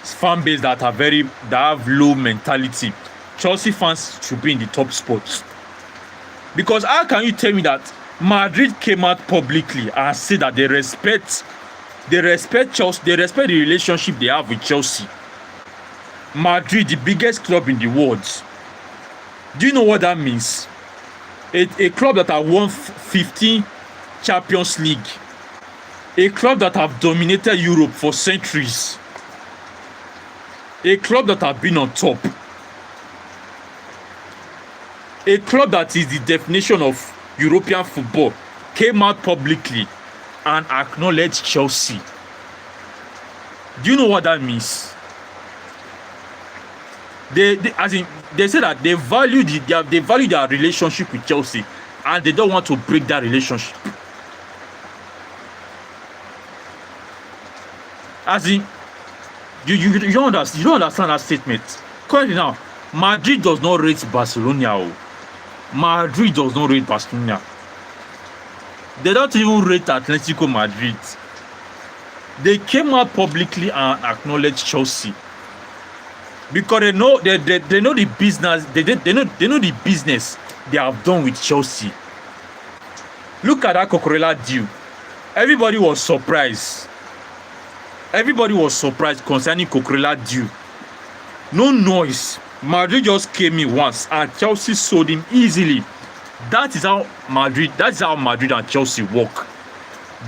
fan base that have low mentality, Chelsea fans should be in the top spots. Because how can you tell me that Madrid came out publicly and said that they respect Chelsea, they respect the relationship they have with Chelsea? Madrid, the biggest club in the world. Do you know what that means? A club that have won 15 Champions League. A club that have dominated Europe for centuries. A club that have been on top. A club that is the definition of European football came out publicly and acknowledged Chelsea. Do you know what that means? They say that they value their relationship with Chelsea and they don't want to break that relationship. As in, you don't understand that statement. Currently now, Madrid does not rate Barcelona. Madrid does not rate Barcelona. They don't even rate Atletico Madrid. They came out publicly and acknowledged Chelsea because they know the business. They know the business they have done with Chelsea. Look at that Cucurella deal. Everybody was surprised. Everybody was surprised concerning Cucurella deal. No noise. Madrid just came in once and Chelsea sold him easily. That is how Madrid and Chelsea work.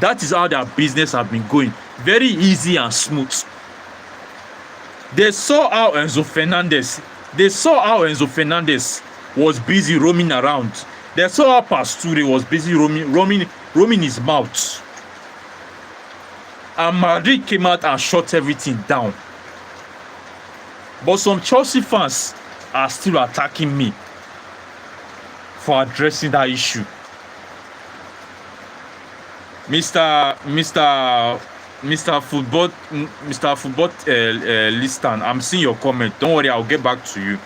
That is how their business have been going. Very easy and smooth. They saw how Enzo Fernández was busy roaming around. They saw how Pastore was busy roaming his mouth. And Madrid came out and shut everything down. But some Chelsea fans are still attacking me for addressing that issue. Mr. Football Listan, I'm seeing your comment. Don't worry, I'll get back to you.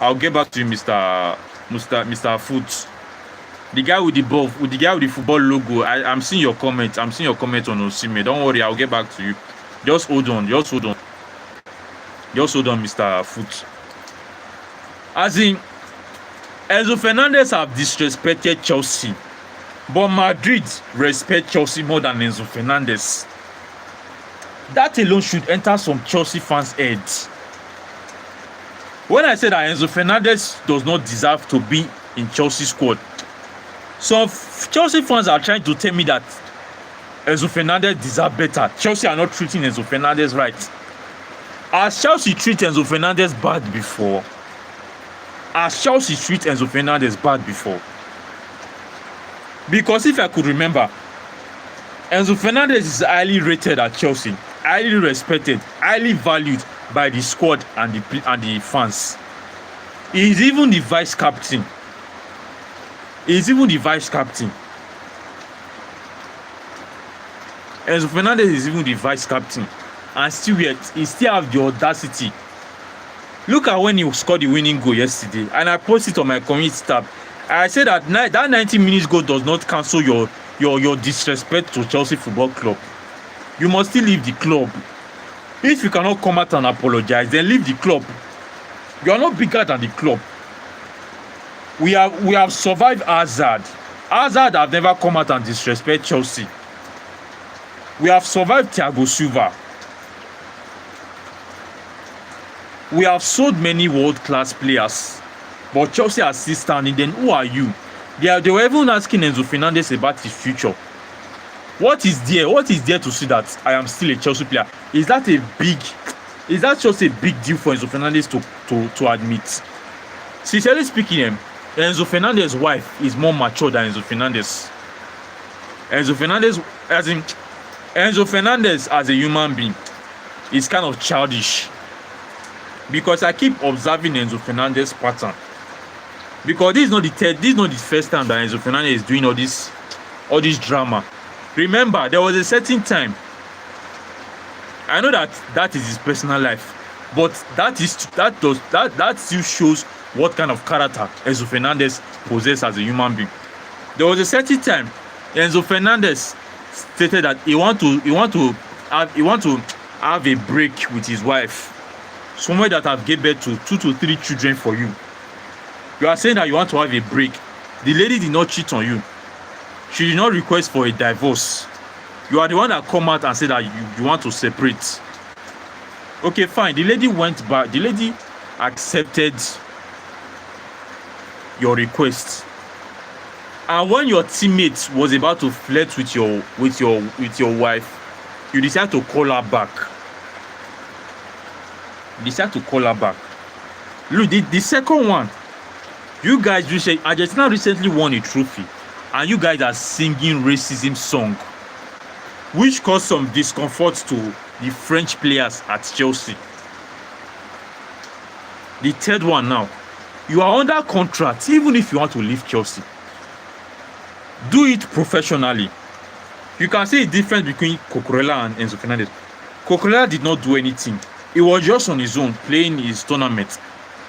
Mr. Foot. The guy with the ball, with the guy with the football logo. I'm seeing your comment. I'm seeing your comment on Osime. Don't worry, I'll get back to you. Just hold on, Mr. Foot. As in, Enzo Fernández have disrespected Chelsea, but Madrid respect Chelsea more than Enzo Fernández. That alone should enter some Chelsea fans' heads. When I say that Enzo Fernández does not deserve to be in Chelsea squad, some Chelsea fans are trying to tell me that Enzo Fernández deserves better. Chelsea are not treating Enzo Fernández right. Has Chelsea treated Enzo Fernández bad before? Because if I could remember, Enzo Fernández is highly rated at Chelsea, highly respected, highly valued by the squad and the fans. He is even the vice captain. Enzo Fernández is even the vice captain, and still yet he still have the audacity. Look at when he scored the winning goal yesterday, and I posted it on my community tab. I said that 90 minutes goal does not cancel your disrespect to Chelsea Football Club. You must still leave the club. If you cannot come out and apologize, then leave the club. You are not bigger than the club. We have survived Hazard. Hazard have never come out and disrespect Chelsea. We have survived Thiago Silva. We have sold many world-class players, but Chelsea are still standing. Then who are you? They were even asking Enzo Fernández about his future. What is there to see that I am still a Chelsea player? Is that just a big deal for Enzo Fernández to admit? Sincerely speaking, Enzo Fernández's wife is more mature than Enzo Fernández. Enzo Fernández as a human being is kind of childish. Because I keep observing Enzo Fernández's pattern. Because this is not the first time that Enzo Fernández is doing all this drama. Remember, there was a certain time. I know that is his personal life, but that still shows what kind of character Enzo Fernández possesses as a human being. There was a certain time Enzo Fernández stated that he want to have a break with his wife. Somewhere that have given birth to 2 to 3 children for you. You are saying that you want to have a break. The lady did not cheat on you. She did not request for a divorce. You are the one that come out and say that you want to separate. Okay, fine. The lady went back. The lady accepted your request. And when your teammate was about to flirt with your wife, you decide to call her back. Look, the second one, you guys just say Argentina recently won a trophy, and you guys are singing racism song, which caused some discomfort to the French players at Chelsea. The third one now, you are under contract. Even if you want to leave Chelsea, do it professionally. You can see a difference between Cucurella and Enzo Fernández. Cucurella did not do anything. He was just on his own playing his tournament,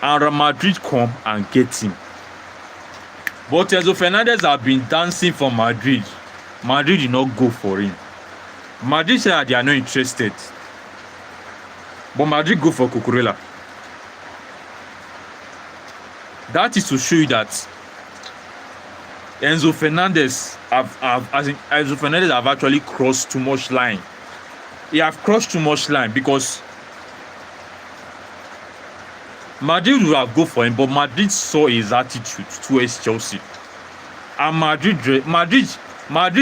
and Real Madrid come and get him. But Enzo Fernández have been dancing for Madrid. Madrid did not go for him. Madrid said that they are not interested. But Madrid go for Cucurella. That is to show you that Enzo Fernández have actually crossed too much line. He have crossed too much line because Madrid would have go for him, but Madrid saw his attitude towards Chelsea, and Madrid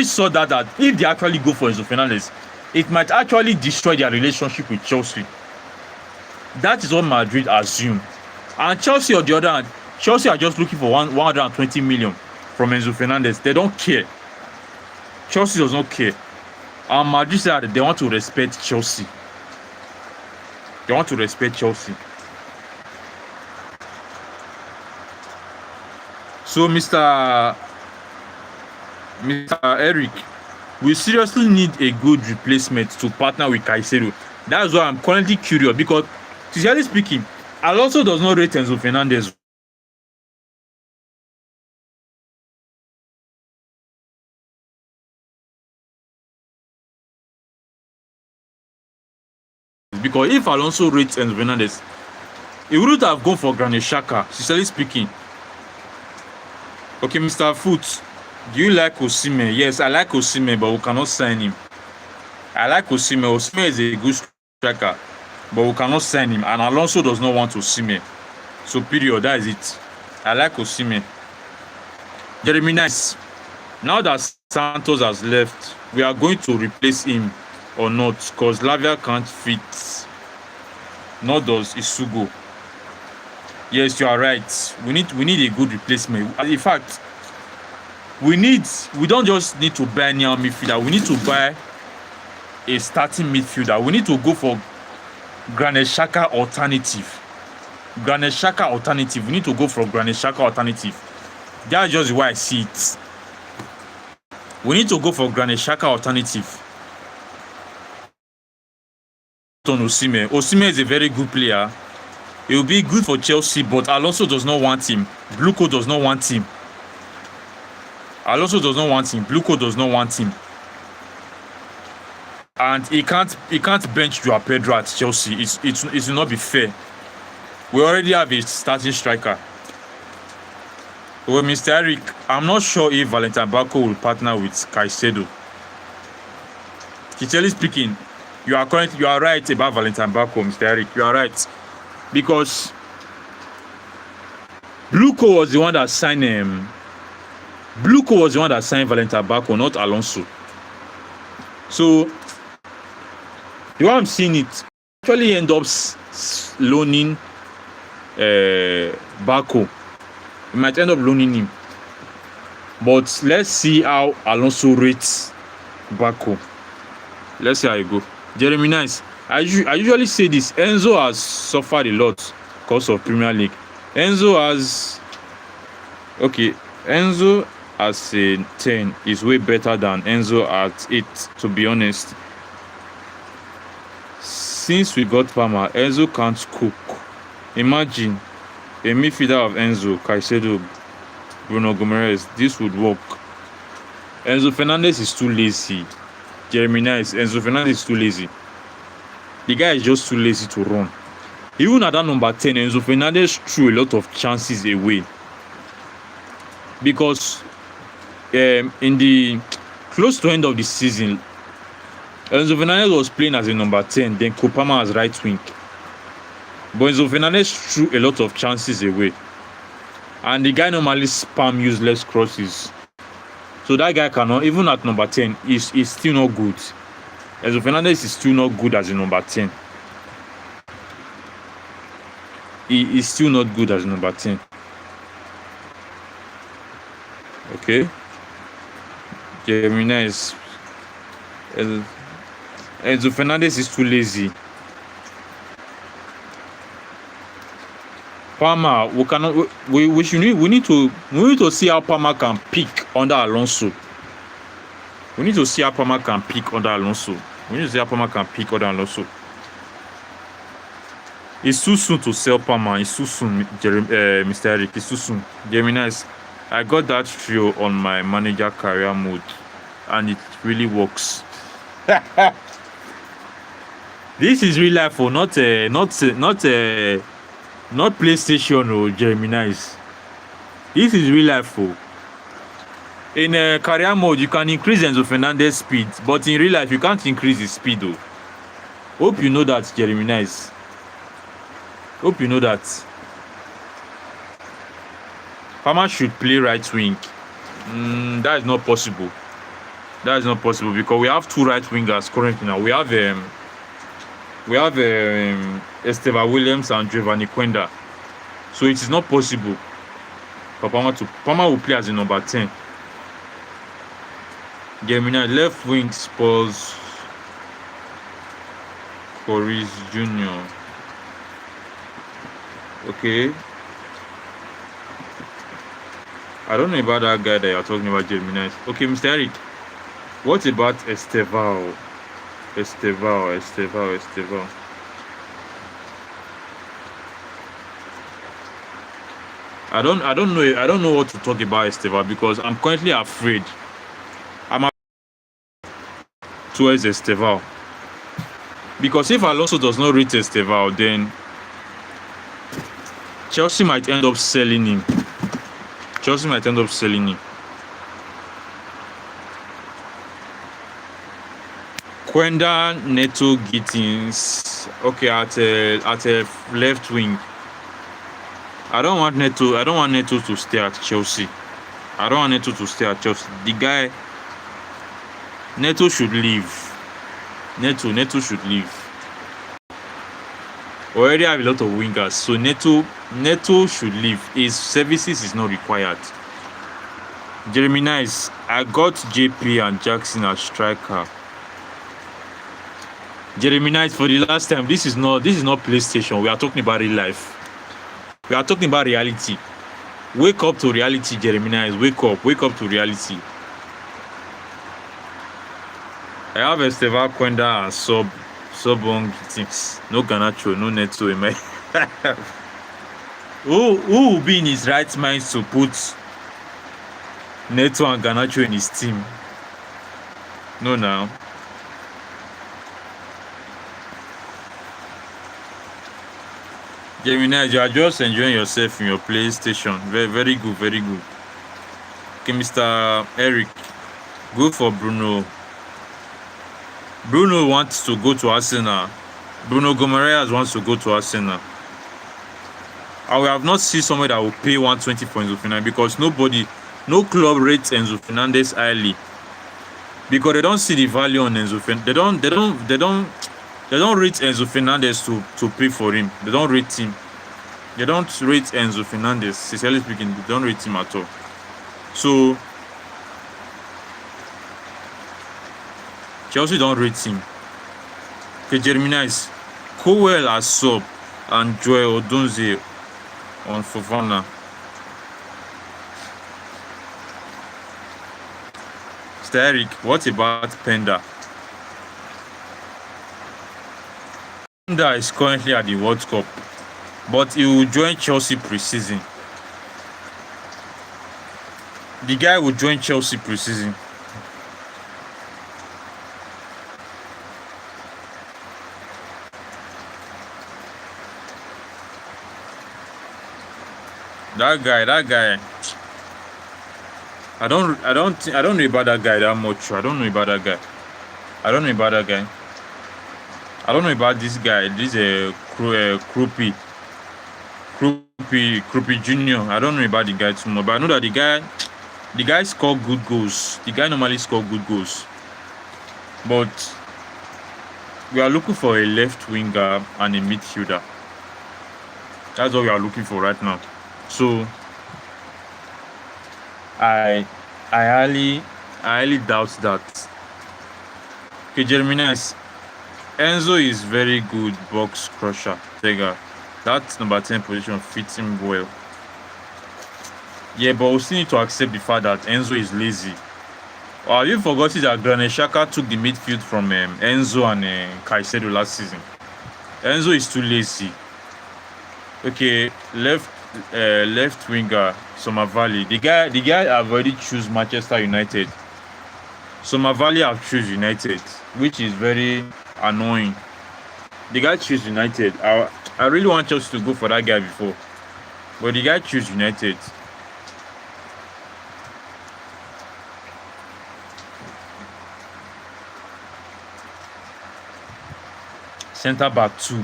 saw that if they actually go for Enzo Fernández, it might actually destroy their relationship with Chelsea. That is what Madrid assumed. And Chelsea, on the other hand, Chelsea are just looking for 120 million from Enzo Fernández. They don't care. Chelsea does not care. And Madrid said that they want to respect Chelsea. They want to respect Chelsea. So, Mr. Eric, we seriously need a good replacement to partner with Caicedo. That's why I'm currently curious because, sincerely speaking, Alonso does not rate Enzo Fernández. Because if Alonso rates Enzo Fernández, he wouldn't have gone for Granit Xhaka, sincerely speaking. Okay, Mr. Foot, do you like Osimhen? Yes, I like Osimhen, but we cannot sign him. I like Osimhen. Osimhen is a good striker, but we cannot sign him. And Alonso does not want Osimhen. So, period. That is it. I like Osimhen. Jeremy Nice. Now that Santos has left, we are going to replace him or not, because Lavia can't fit. Nor does Isugo. Yes, you are right. We need a good replacement. In fact, we don't just need to buy a new midfielder. We need to buy a starting midfielder. We need to go for Granit Xhaka alternative. Granit Xhaka alternative. We need to go for Granit Xhaka alternative. That's just why I see it. We need to go for Granit Xhaka alternative. Osimhen. Osimhen is a very good player. It will be good for Chelsea, but Alonso does not want him. Bluco does not want him. Alonso does not want him. Bluco does not want him. And he can't bench Joao Pedro at Chelsea. It will not be fair. We already have a starting striker. Well, Mr. Eric, I'm not sure if Valentin Bako will partner with Caicedo. Sincerely speaking, you are right about Valentin Bako, Mr. Eric. You are right. Because Bluco was the one that signed Valentin Bako, not Alonso. So the way I'm seeing it, actually end up loaning Bako. We might end up loaning him. But let's see how Alonso rates Bako. Let's see how it goes. Jeremy Nice. I usually say this. Enzo has suffered a lot because of Premier League. Enzo as a 10 is way better than Enzo at 8, to be honest. Since we got Palmer, Enzo can't cook. Imagine a midfielder of Enzo, Caicedo, Bruno Gomes. This would work. Enzo Fernández is too lazy. Jeremy Nice. Enzo Fernández is too lazy. The guy is just too lazy to run. Even at that number 10, Enzo Fernández threw a lot of chances away. Because in the close to end of the season, Enzo Fernández was playing as a number 10, then Kopama as right wing. But Enzo Fernández threw a lot of chances away. And the guy normally spam useless crosses. So that guy cannot, even at number 10, is still not good. Enzo Fernández is still not good as a number 10. He is still not good as a number 10. Okay. Jeremy Nice. Enzo Fernández is too lazy. Palmer, we need to see how Palmer can pick under Alonso. We need to see how Palmer can pick under Alonso. It's too soon to sell Palmer. It's too soon, Mr. Eric. It's too soon. Jeremy Nice. I got that trio on my manager career mode, and it really works. This is real life, oh, not PlayStation or Jeremy Nice. This is real life, oh. In career mode, you can increase Enzo Fernandez speed, but in real life, you can't increase his speed though. Hope you know that, Jeremy Nice. Hope you know that. Palmer should play right wing. That is not possible. That is not possible because we have two right wingers currently now. We have Esteban Williams and Giovanni Quenda. So it is not possible for Palmer will play as a number 10. Gemini left wing Spurs Corris Jr. Okay. I don't know about that guy that you're talking about, Gemini. Okay, Mr. Eric. What about Estevao? Estevao. I don't know what to talk about Estevao because I'm currently afraid. I'm towards Estevao. Because if Alonso does not rate Estevao, then Chelsea might end up selling him. Quenda, Neto, Gittins. Okay, at a left wing. I don't want Neto to stay at Chelsea. The guy Neto should leave. Neto should leave. Already have a lot of wingers, so Neto should leave. His services is not required. Jeremy Nice, I got JP and Jackson as striker. Jeremy Nice, for the last time, this is not PlayStation. We are talking about real life. We are talking about reality. Wake up to reality, Jeremy Nice. Wake up to reality. I have Esteban Quenda and sub on things. No Garnacho, no Neto in my who will be in his right mind to put Neto and Garnacho in his team? No now. Gemini, you are just enjoying yourself in your PlayStation. Very, very good, very good. Okay, Mr. Eric, go for Bruno. Bruno wants to go to Arsenal. Bruno Gomareas wants to go to Arsenal. I will have not seen somebody that will pay 120 for Enzo Fernandez because no club rates Enzo Fernandez highly because they don't see the value on Enzo Fernandez. They don't rate Enzo Fernandez to pay for him. They don't rate him. They don't rate Enzo Fernandez. Sincerely speaking, they don't rate him at all. So Chelsea don't rate him. Okay, Jeremy Nice, Cowell as sub and Joel Odunze on Fofana. Mr. Eric, what about Penda? Penda is currently at the World Cup, but he will join Chelsea pre-season. The guy will join Chelsea pre-season. That guy. I don't know about that guy that much. I don't know about this guy. This Krupi Junior. I don't know about the guy too much, but I know that the guy score good goals. The guy normally score good goals. But we are looking for a left winger and a midfielder. That's what we are looking for right now. So I highly doubt that. Okay, Jeremy Nice. Enzo is very good box crusher. That number 10 position fits him well. Yeah, but we still need to accept the fact that Enzo is lazy. Have you forgotten that Granit Xhaka took the midfield from Enzo and Caicedo last season? Enzo is too lazy. Okay, left winger Somavali. The guy have already choose Manchester United. Somavali have choose United, which is very annoying. The guy choose United. I really want Chelsea to go for that guy before, but the guy choose United. Center back 2.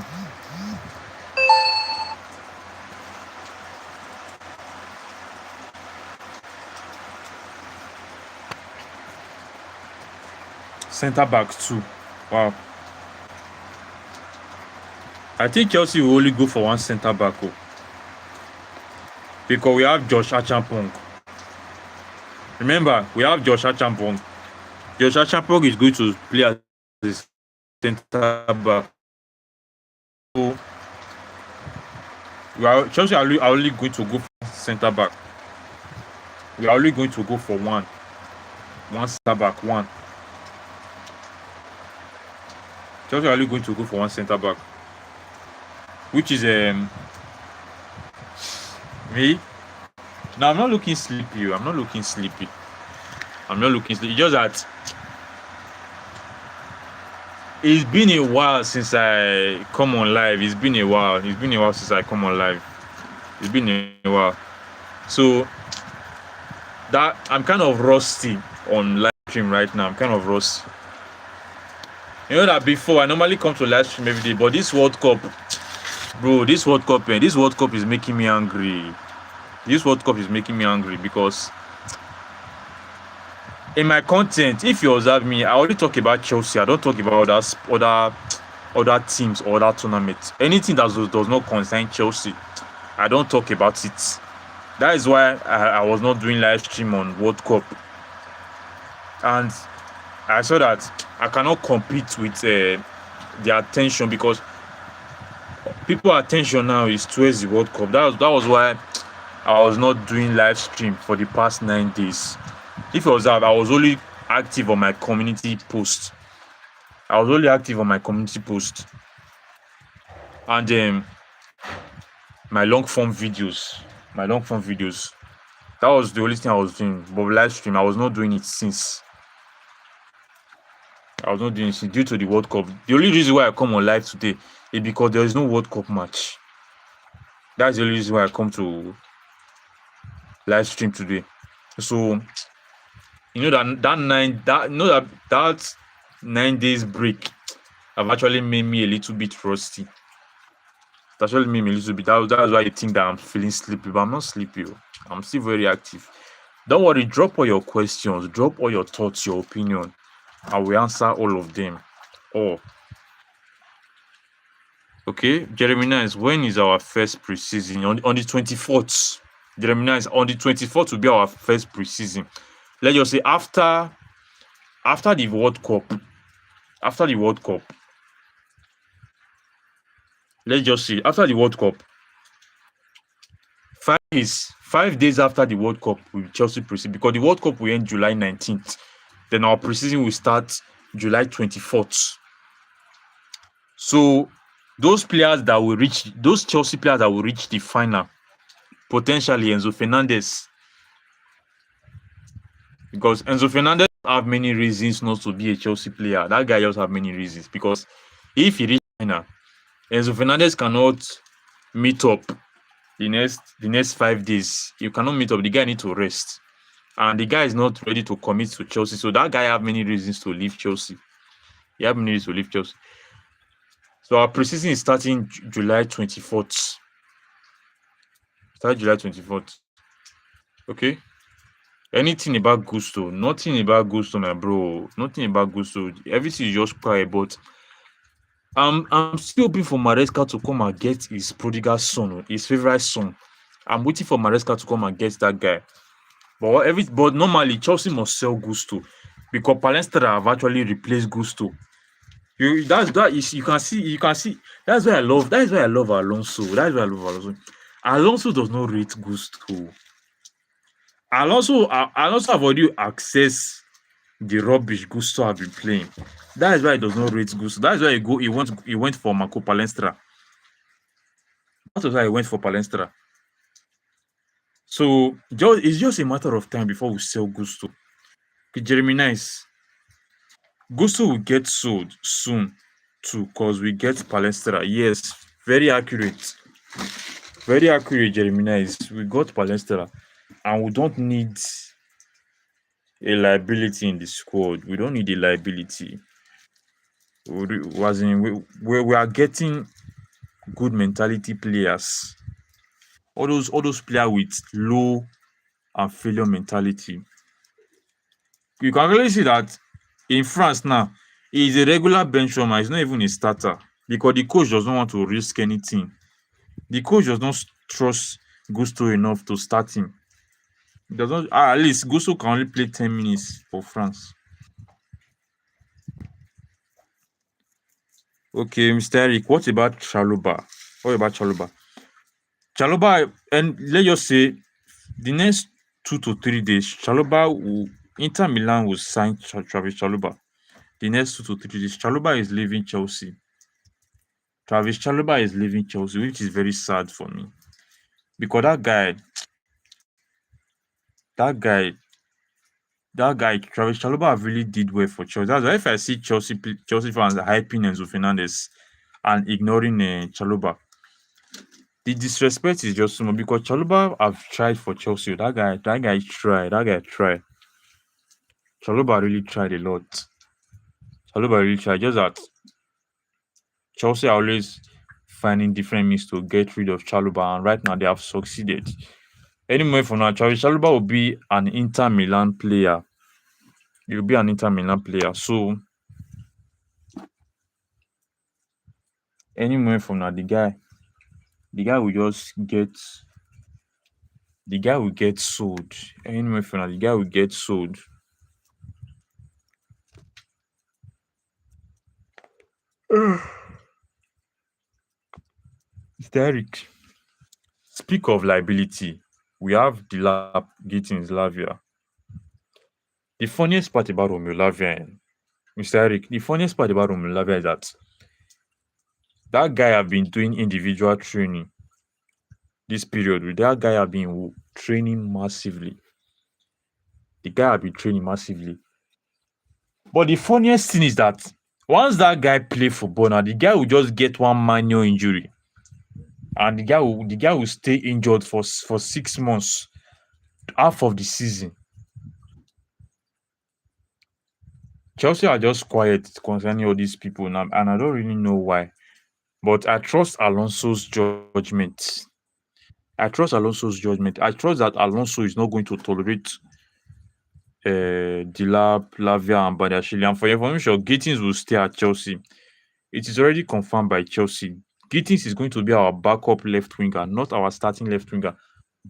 Center back 2. Wow. I think Chelsea will only go for one center back. Oh. Because we have Josh Achampong. Remember, we have Josh Achampong. Josh Achampong is going to play as a center back. So, Chelsea are only going to go for center back. We are only going to go for one center back. One. Chelsea are only going to go for one center back, which is me. Now I'm not looking sleepy. I'm not looking sleepy. It's just that it's been a while since I come on live. It's been a while since I come on live. It's been a while. So that I'm kind of rusty on live stream right now. I'm kind of rusty. You know that before I normally come to live stream every day, but this World Cup, bro, this World Cup is making me angry. This World Cup is making me angry because in my content, if you observe me, I only talk about Chelsea. I don't talk about other teams or other tournaments. Anything that does not concern Chelsea, I don't talk about it. That is why I was not doing live stream on World Cup. And I saw that I cannot compete with the attention because people's attention now is towards the World Cup. That was why I was not doing live stream for the past 9 days. If you observe, I was only active on my community post. And my long form videos. That was the only thing I was doing. But live stream, I was not doing it since. Due to the World Cup. The only reason why I come on live today is because there is no World Cup match. That's the only reason why I come to live stream today. So you know that 9 days break have actually made me a little bit rusty. That's actually made me a little bit. That's why you think that I'm feeling sleepy, but I'm not sleepy. I'm still very active. Don't worry, drop all your questions, drop all your thoughts, your opinion. I will answer all of them. Okay, Jeremy Nice, when is our first preseason? On the 24th. Jeremy Nice, on the 24th will be our first preseason. Let's just say after the World Cup. Let's just say after the World Cup. 5 days after the World Cup will Chelsea preseason because the World Cup will end July 19th. Then our preseason will start July 24th. So those Chelsea players that will reach the final, potentially Enzo Fernández. Because Enzo Fernández have many reasons not to be a Chelsea player. That guy just have many reasons. Because if he reaches final, Enzo Fernández cannot meet up the next 5 days. You cannot meet up. The guy needs to rest. And the guy is not ready to commit to Chelsea. So that guy have many reasons to leave Chelsea. So our preseason is starting July 24th. Okay. Anything about Gusto? Nothing about Gusto, my bro. Nothing about Gusto. Everything is just quiet. But I'm still hoping for Maresca to come and get his prodigal son, his favorite son. I'm waiting for Maresca to come and get that guy. But normally Chelsea must sell Gusto because Palestra have actually replaced Gusto. You can see. That's why I love Alonso. Alonso does not rate Gusto. Alonso have already accessed the rubbish Gusto have been playing. That is why he does not rate Gusto. That is why he went for Marco Palestra. That was why he went for Palestra. So it's just a matter of time before we sell Gusto. Okay, Jeremy Nice. Gusto will get sold soon too, because we get Palestra. Yes, very accurate. Very accurate, Jeremy Nice. We got Palestra. And we don't need a liability in the squad. We don't need a liability. Was in we are getting good mentality players. All those players with low and failure mentality. You can really see that in France now, he is a regular bench warmer. He's not even a starter because the coach does not want to risk anything. The coach does not trust Gusto enough to start him. He does not. At least Gusto can only play 10 minutes for France. Okay, Mr. Eric, what about Chaluba? What about Chaluba? Chaluba, and let's just say the next 2 to 3 days, Inter Milan will sign Travis Chaluba. The next 2 to 3 days, Chaluba is leaving Chelsea. Travis Chaluba is leaving Chelsea, which is very sad for me because that guy, Travis Chaluba really did well for Chelsea. That's why if I see Chelsea fans hyping Enzo Fernández and ignoring Chaluba, the disrespect is just so much because Chaluba have tried for Chelsea. That guy tried. Chaluba really tried a lot. Chaluba really tried. Just that Chelsea are always finding different means to get rid of Chaluba, and right now they have succeeded. Anyway, for now, Travis Chaluba will be an Inter Milan player. He will be an Inter Milan player. So, anyway, from now, the guy will just get, the guy will get sold. Anyway, from now, the guy will get sold. Derek, speak of liability. We have Gittins Lavia. The funniest part about Romeo Lavia, Mr. Eric, the funniest part about Romeo Lavia is that guy have been doing individual training this period. That guy have been training massively. The guy have been training massively. But the funniest thing is that once that guy play football now, the guy will just get one minor injury. And the guy will stay injured for 6 months, half of the season. Chelsea are just quiet concerning all these people now, and I don't really know why. But I trust Alonso's judgment. I trust that Alonso is not going to tolerate Delap, Lavia, and Badiashile. And for your information, Gittins will stay at Chelsea. It is already confirmed by Chelsea. Gittins is going to be our backup left winger, not our starting left winger.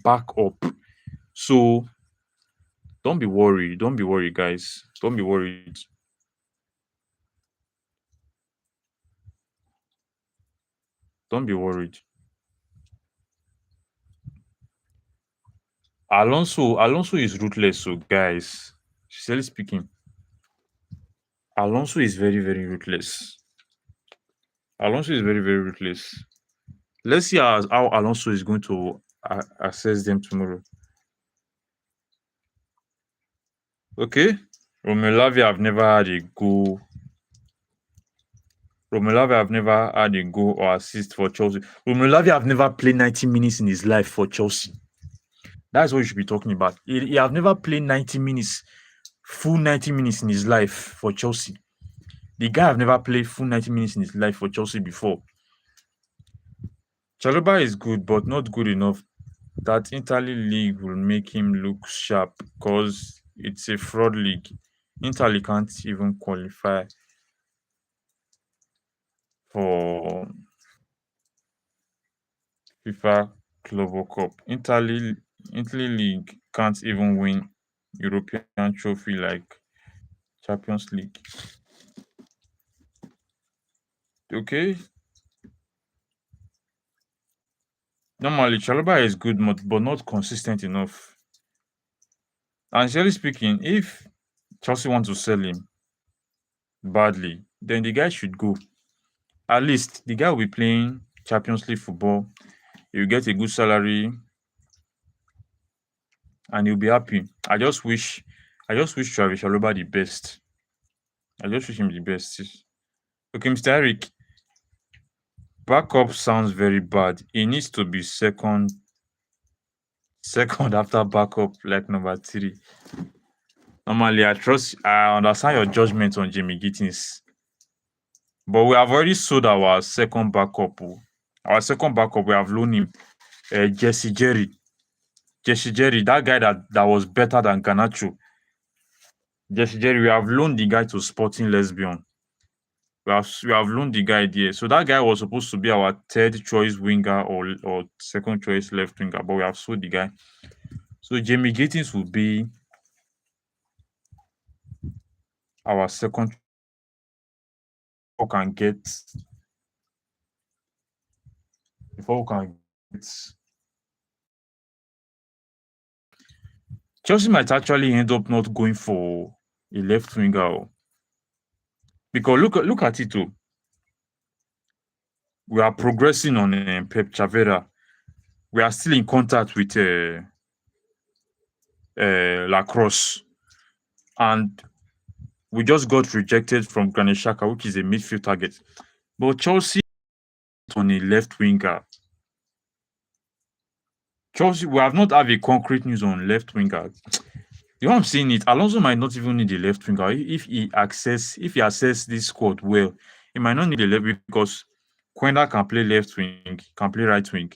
Backup. So don't be worried. Don't be worried, guys. Don't be worried. Don't be worried. Alonso is ruthless, so guys. Sincerely speaking, Alonso is very, very ruthless. Alonso is very, very ruthless. Let's see how Alonso is going to assess them tomorrow. Okay. Romelu Lavia have never had a goal. Romelu Lavia have never had a goal or assist for Chelsea. Romelu Lavia have never played 90 minutes in his life for Chelsea. That's what you should be talking about. He have never played 90 minutes, full 90 minutes in his life for Chelsea. The guy have never played full 90 minutes in his life for Chelsea before. Chaluba is good, but not good enough. That Italy league will make him look sharp because it's a fraud league. Italy can't even qualify for FIFA Club World Cup. Italy league can't even win European trophy like Champions League. Okay. Normally, Chaluba is good, but not consistent enough. And generally speaking, if Chelsea want to sell him badly, then the guy should go. At least the guy will be playing Champions League football. He'll get a good salary and he'll be happy. I just wish Travis Chaluba the best. I just wish him the best. Okay, Mr. Eric, backup sounds very bad. He needs to be second after backup, like number 3. Normally, I understand your judgment on Jamie Gittins. But we have already sold our second backup. Our second backup, we have loaned him Jesse Jerry. Jesse Jerry, that guy that was better than Ganacho. Jesse Jerry, we have loaned the guy to Sporting Lesbian. We have loaned the guy there. So that guy was supposed to be our third choice winger or second choice left winger, but we have sold the guy. So Jamie Gittins will be our second can get before we can get Chelsea might actually end up not going for a left winger because look at it too. We are progressing on Pep Chavera. We are still in contact with Lacrosse, and we just got rejected from Granit Xhaka, which is a midfield target. But Chelsea on a left winger. Chelsea, we have not have a concrete news on left winger. The way I'm saying it, Alonso might not even need a left winger if he assess this squad well. He might not need a left because Quenda can play left wing, can play right wing.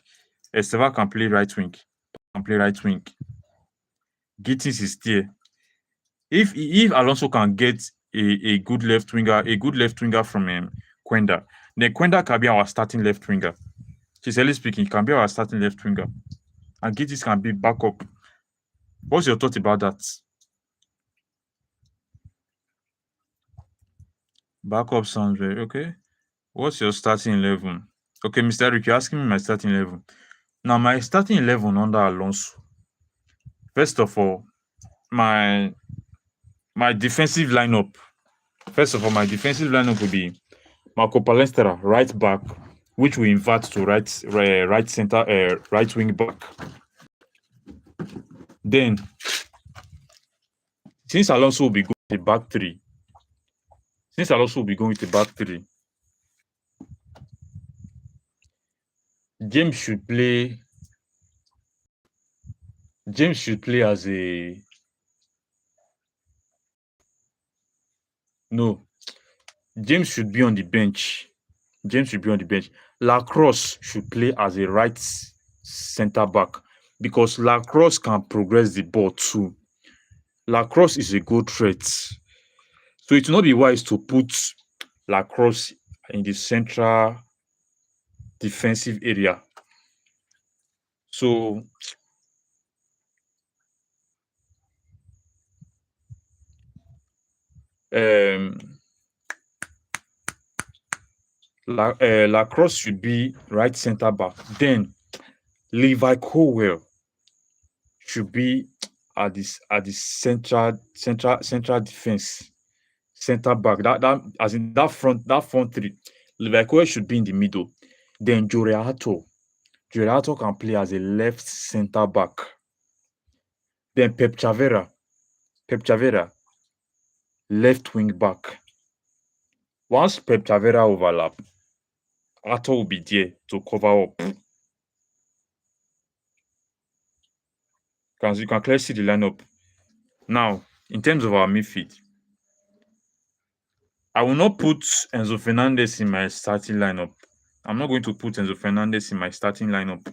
Esteva can play right wing, can play right wing. Gittins is there. If Alonso can get a good left winger from Quenda, then Quenda can be our starting left winger. Sincerely speaking, he can be our starting left winger, and Gittins can be backup. What's your thought about that? Backup sounds very okay. What's your starting 11? Okay, Mr. Eric, you're asking me my starting 11. Now, my starting 11 under Alonso. First of all, my defensive lineup. First of all, my defensive lineup will be Marco Palestra, right back, which we invert to right center, right wing back. Then, since Alonso will be going with the back three, James should play. James should play as a no. James should be on the bench. Lacrosse should play as a right center back because Lacrosse can progress the ball too. Lacrosse is a good threat. So it will not be wise to put Lacrosse in the central defensive area. So Lacrosse should be right center back. Then Levi Colwell should be at the central defense, center back. That as in that front three. Levi Colwell should be in the middle. Then Joriato can play as a left center back. Then Pep Chavera, left wing back. Once Pep Chavera overlap, Ato will be there to cover up. You can clearly see the lineup. Now, in terms of our midfield, I will not put Enzo Fernández in my starting lineup. I'm not going to put Enzo Fernández in my starting lineup.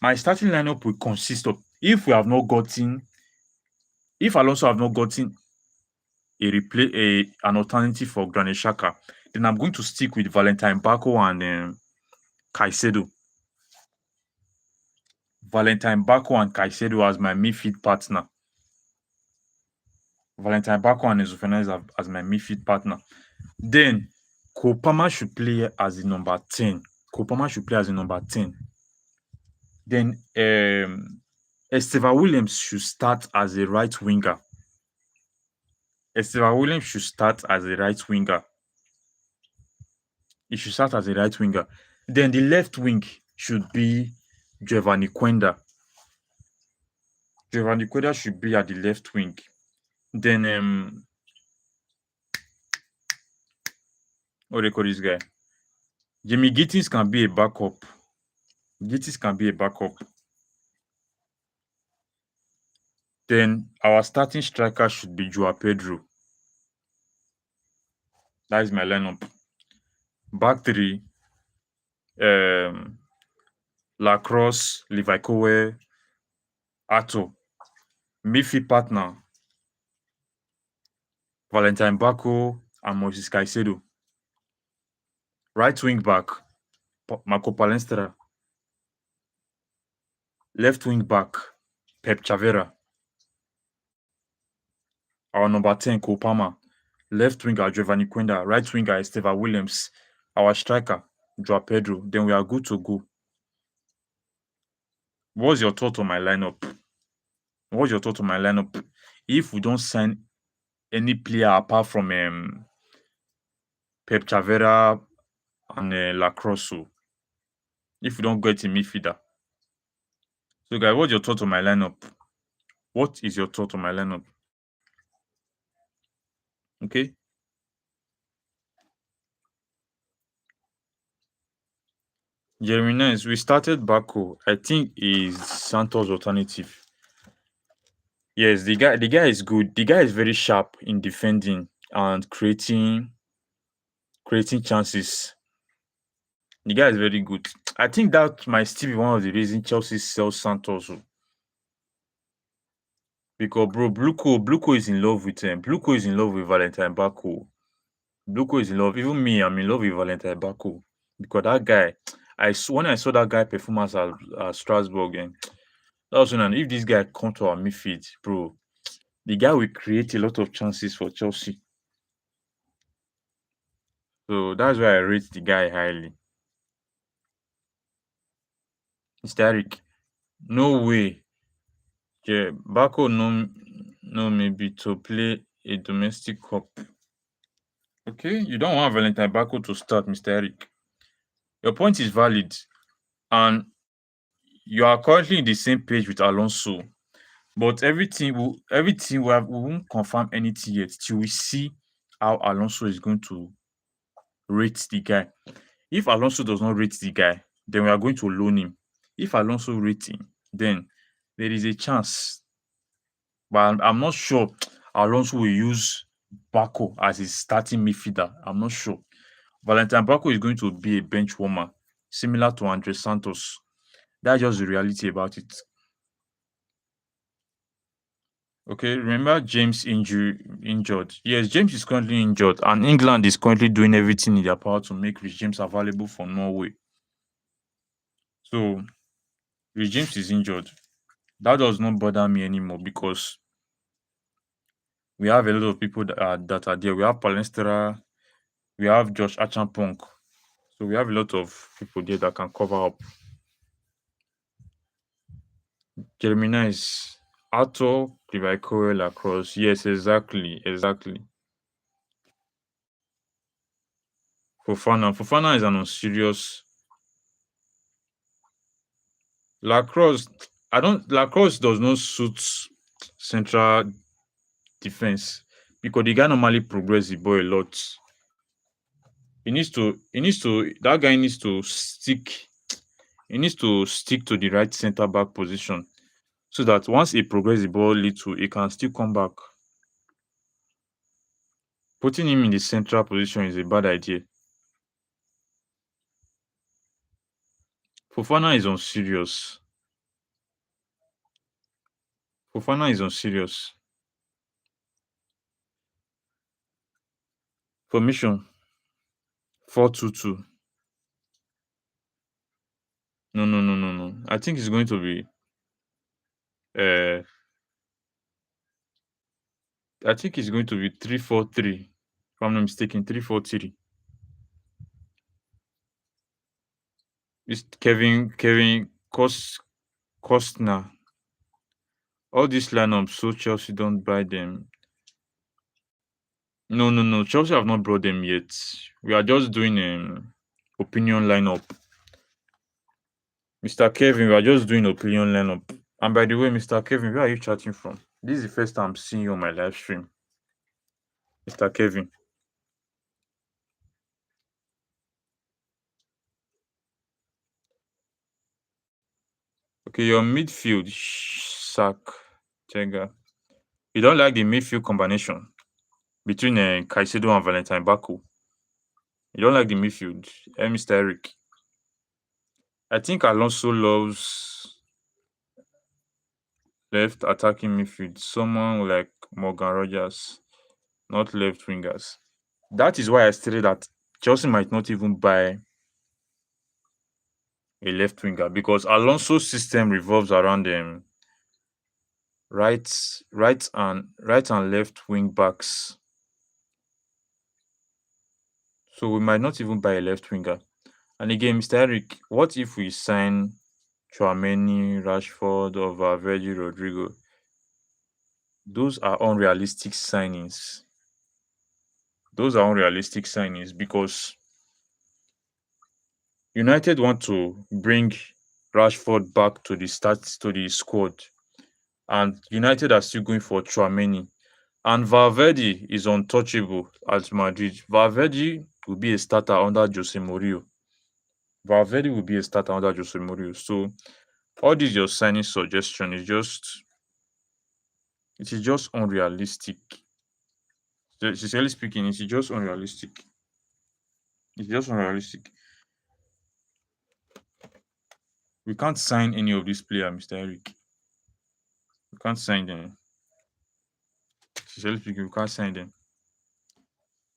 My starting lineup will consist of if Alonso have not gotten an alternative for Granit Xhaka, then I'm going to stick with Valentine Bako and Caicedo. Valentine Bako and Caicedo as my midfield partner. Valentine Bako and Enzo Fernández as my midfield partner. Then Kopama should play as the number 10. Then Esteva Williams should start as a right winger. He should start as a right winger. Then the left wing should be Giovanni Quenda. Should be at the left wing. Then what do they call this guy? Jamie Gittins can be a backup. Then our starting striker should be Joao Pedro. That is my lineup. Back three, um, Lacrosse, Levi Kowe, Ato. Midfield partner, Valentine Bako and Moses Caicedo. Right wing back, Marco Palestra. Left wing back, Pep Chavera. Our number 10, Kopama. Left winger, Giovanni Quenda. Right winger, Esteva Williams. Our striker, Joao Pedro. Then we are good to go. What's your thought on my lineup? What's your thought on my lineup? If we don't sign any player apart from Pep Chavera and Lacrosse, if we don't get a midfielder. So, guys, what's your thought on my lineup? What is your thought on my lineup? Okay. Jeremy Nance, we started Baku. I think is Santos' alternative. Yes, the guy is good. The guy is very sharp in defending and creating chances. The guy is very good. I think that might still be one of the reasons Chelsea sells Santos. Because bro, Bluco is in love with him. Bluco is in love with Valentine Baku. Bluco is in love. Even me, I'm in love with Valentine Baku. Because that guy, when I saw that guy performance at Strasbourg, and that was when if this guy come to our midfield, bro, the guy will create a lot of chances for Chelsea. So that's why I rate the guy highly. Mr. Eric, no way. Yeah, Bako no maybe to play a domestic cup. Okay, you don't want Valentine Bako to start, Mr. Eric. Your point is valid, and you are currently in the same page with Alonso. But we won't confirm anything yet till we see how Alonso is going to rate the guy. If Alonso does not rate the guy, then we are going to loan him. If Alonso rates him, then there is a chance. But I'm not sure Alonso will use Bako as his starting midfielder. I'm not sure. Valentine Bako is going to be a bench warmer, similar to Andrey Santos. That's just the reality about it. Okay, remember James injured. Yes, James is currently injured, and England is currently doing everything in their power to make Rich James available for Norway. So Rich James is injured. That does not bother me anymore because we have a lot of people that are there. We have Palestra, we have Josh Achampong. So we have a lot of people there that can cover up. Jeremy is Ato, Levi Lacrosse. Yes, exactly. Fofana is an unserious. Lacrosse, Lacrosse does not suit central defense because the guy normally progress the ball a lot. That guy needs to stick to the right center back position so that once he progress the ball little, he can still come back. Putting him in the central position is a bad idea. Fofana is unserious. Fofana is unserious. Formation 4-2-2. No. I think it's going to be uh I think it's going to be 3-4-3. If I'm not mistaken, 3-4-3. It's Kevin Costner. All these lineups, so Chelsea don't buy them. No. Chelsea have not brought them yet. We are just doing opinion lineup. Mr. Kevin, we are just doing opinion lineup. And by the way, Mr. Kevin, where are you chatting from? This is the first time I'm seeing you on my live stream. Mr. Kevin. Okay, your midfield, Sak, Tega. You don't like the midfield combination between Caicedo and Valentine Baku. You don't like the midfield, Mr. Eric. I think Alonso loves left attacking midfield. Someone like Morgan Rogers, not left wingers. That is why I stated that Chelsea might not even buy a left winger because Alonso's system revolves around right, right and left wing backs. So we might not even buy a left winger. And again, Mr. Eric, what if we sign Chouameni, Rashford, or Valverde, Rodrigo? Those are unrealistic signings. Those are unrealistic signings because United want to bring Rashford back to the squad, and United are still going for Chouameni. And Valverde is untouchable at Madrid. Valverde will be a starter under Jose Mourinho. Valverde will be a starter under Jose Mourinho. So all this your signing suggestion is just unrealistic. Sincerely speaking, it's just unrealistic. It's just unrealistic. We can't sign any of these players, Mr. Eric. We can't sign them. Sincerely speaking, we can't sign them.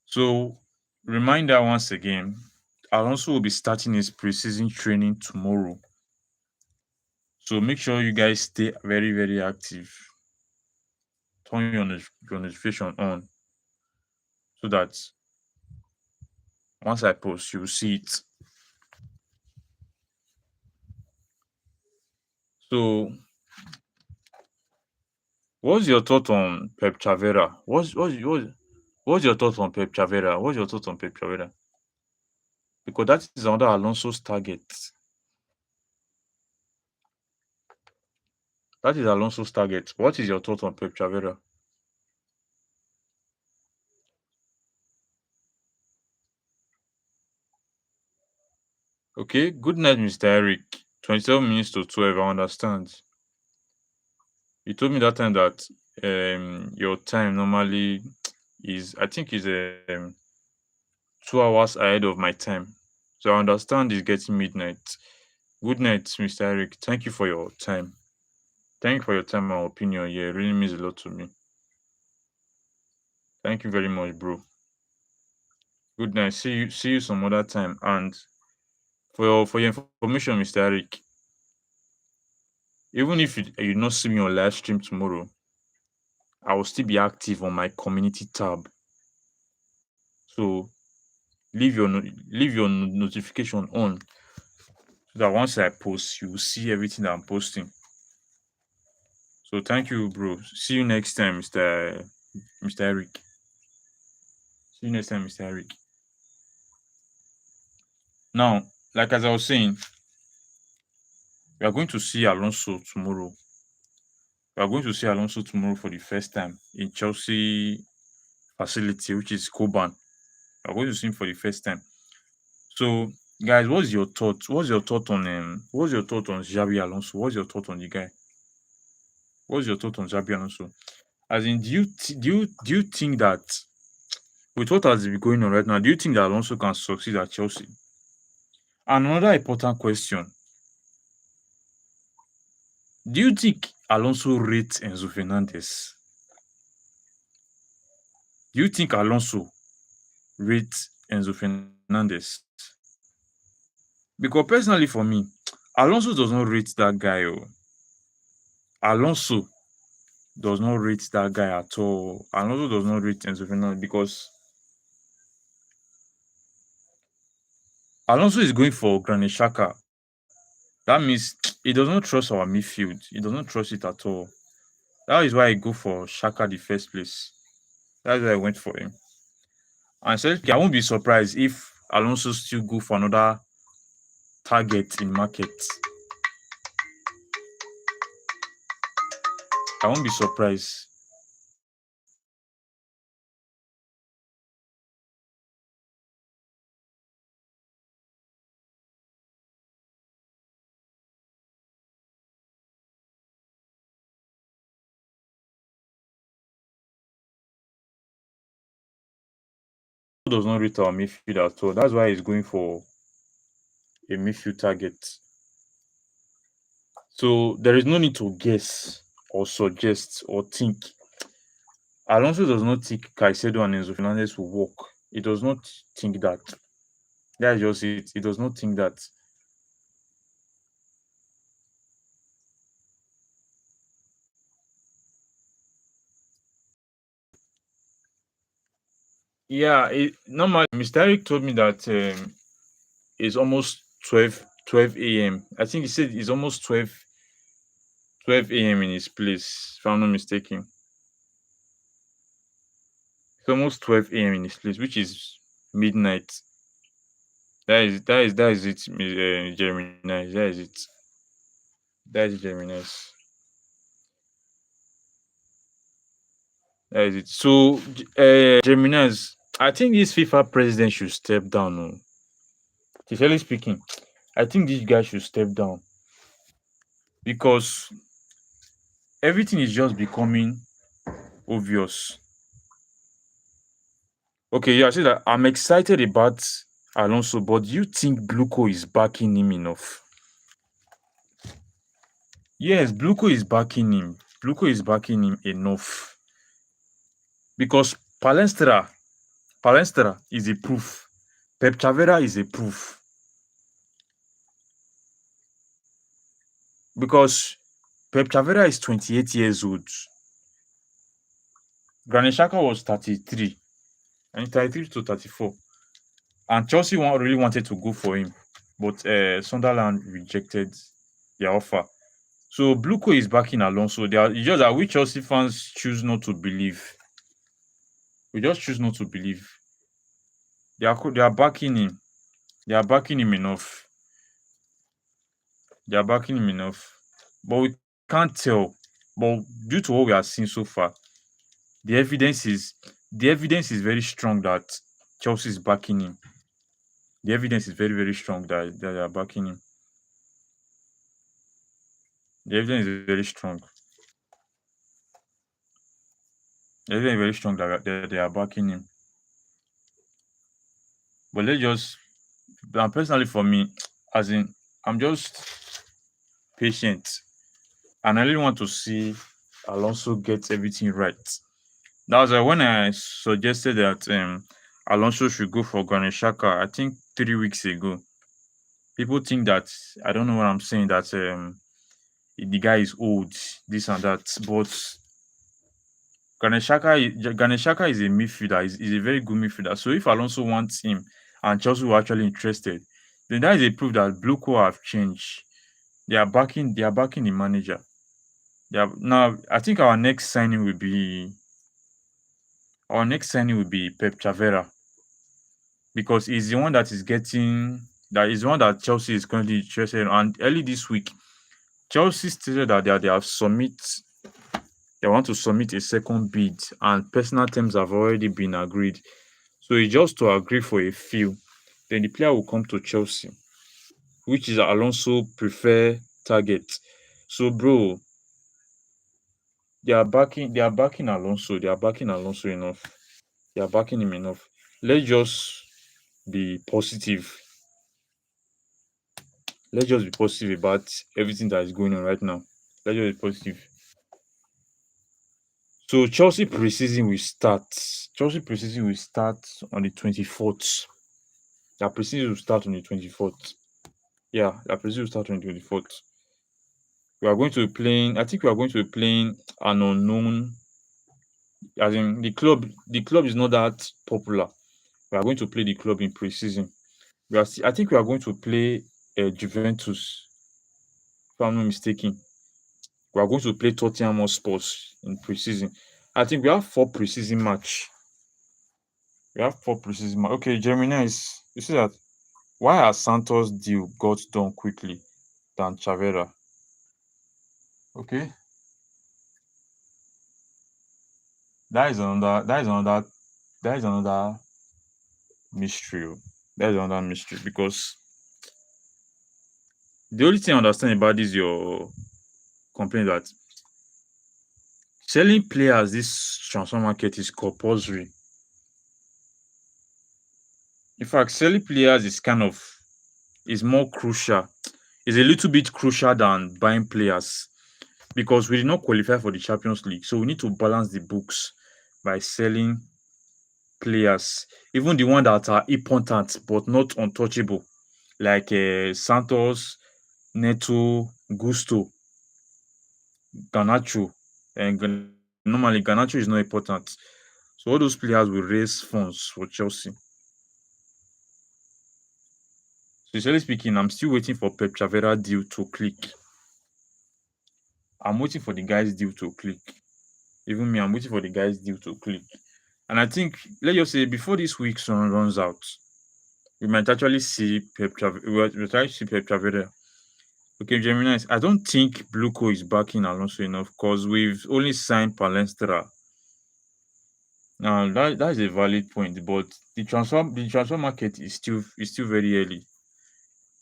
So reminder once again, Alonso will be starting his preseason training tomorrow. So make sure you guys stay very, very active. Turn your notification on so that once I post, you'll see it. So, what's your thought on Pep Chavera? What's your thought on Pep Chavera? What's your thought on Pep Chavera? Because that is another Alonso's target. That is Alonso's target. What is your thought on Pep Chavera? Okay, good night, Mr. Eric. 27 minutes to 12, I understand. You told me that time that your time normally is, I think, is 2 hours ahead of my time. So I understand it's getting midnight. Good night, Mr. Eric. Thank you for your time. Thank you for your time and opinion. Yeah, it really means a lot to me. Thank you very much, bro. Good night. See you some other time. And for your information, Mr. Eric, even if you not see me on live stream tomorrow, I will still be active on my community tab. So leave your notification on so that once I post, you will see everything that I'm posting. So thank you, bro. See you next time, Mr. Eric. See you next time, Mr. Eric. Now, like as I was saying, we are going to see Alonso tomorrow. We are going to see Alonso tomorrow for the first time in Chelsea facility, which is Coban. We are going to see him for the first time. So, guys, what's your thought? What's your thought on Xabi Alonso? What's your thought on the guy? What's your thought on Xabi Alonso? As in, do you think that with what has been going on right now, do you think that Alonso can succeed at Chelsea? And another important question: do you think Alonso rates Enzo Fernandez? Do you think Alonso rates Enzo Fernandez? Because personally, for me, Alonso does not rate that guy. Oh. Alonso does not rate that guy at all. Alonso does not rate Enzo Fernandez because Alonso is going for Granit Xhaka. That means he does not trust our midfield. He does not trust it at all. That is why I go for Xhaka the first place. That's why I went for him. And so I won't be surprised if Alonso still go for another target in market. I won't be surprised. does not rate our midfield at all. That's why he's going for a midfield target. So there is no need to guess or suggest or think. Alonso does not think Caicedo and Enzo Fernandez will work. He does not think that. That's just it. He does not think that. Yeah, normally Mr. Eric told me that it's almost 12 a.m. I think he said it's almost 12 a.m. in his place, if I'm not mistaken. It's almost 12 a.m. in his place, which is midnight. That is it, Gemini. That is it. That is Gemini. That is it. So, Gemini's, I think this FIFA president should step down. No. Sincerely speaking, I think this guy should step down because everything is just becoming obvious. Okay, yeah, I say that I'm excited about Alonso, but do you think Bluco is backing him enough? Yes, Bluco is backing him. Bluco is backing him enough because Palestra is a proof. Pep Chavera is a proof because Pep Chavera is 28 years old. Granit Xhaka was 33, and 33 to 34. And Chelsea really wanted to go for him, but Sunderland rejected their offer. So Bluco is backing Alonso. It's just that we Chelsea fans choose not to believe. We just choose not to believe. They are backing him. They are backing him enough. They are backing him enough. But we can't tell. But due to what we have seen so far, the evidence is very strong that Chelsea is backing him. The evidence is very, very strong that they are backing him. The evidence is very strong. The evidence is very strong that they are backing him. But let's just, personally for me, as in, I'm just patient, and I really want to see Alonso get everything right. That was when I suggested that Alonso should go for Granit Xhaka. I think 3 weeks ago. People think that I don't know what I'm saying. That the guy is old, this and that. But Granit Xhaka is a midfielder. He's a very good midfielder. So if Alonso wants him and Chelsea were actually interested, then that is a proof that Bluco have changed. They are backing. They are backing the manager. Now. I think our next signing will be Pep Chavera because he's the one that is getting that is the one that Chelsea is currently interested in. And early this week, Chelsea stated that they want to submit a second bid, and personal terms have already been agreed. So it's just to agree for a few. Then the player will come to Chelsea, which is Alonso prefer target. So bro, they are backing Alonso. They are backing Alonso enough. They are backing him enough. Let's just be positive. Let's just be positive about everything that is going on right now. Let's just be positive. So Chelsea preseason will start. Chelsea preseason will start on the 24th. Their preseason will start on the 24th. Yeah, their preseason will start on the 24th. We are going to be playing. I think we are going to be playing an unknown. As in the club is not that popular. We are going to play the club in preseason. I think we are going to play Juventus, if I'm not mistaken. We are going to play Tottenham Hotspurs in preseason. I think we have 4 preseason match. We have 4 preseason match. Okay, Gemini is you see that why has Santos deal got done quickly than Chavera? Okay, that is another mystery. That is another mystery because the only thing I understand about this your complaint that selling players this transfer market is compulsory. In fact, selling players is kind of is more crucial. Is a little bit crucial than buying players because we did not qualify for the Champions League, so we need to balance the books by selling players, even the ones that are important but not untouchable, like Santos, Neto, Gusto, Garnacho, and normally Garnacho is not important. So all those players will raise funds for Chelsea. Sincerely speaking, I'm still waiting for Pep Chavera deal to click. I'm waiting for the guy's deal to click. Even me, I'm waiting for the guy's deal to click. And I think, let's just say, before this week's run runs out, we might actually see Pep Chavera. Okay, Gemini, I don't think Bluco is backing Alonso enough because we've only signed Palestra. Now that is a valid point, but the transfer market is still very early.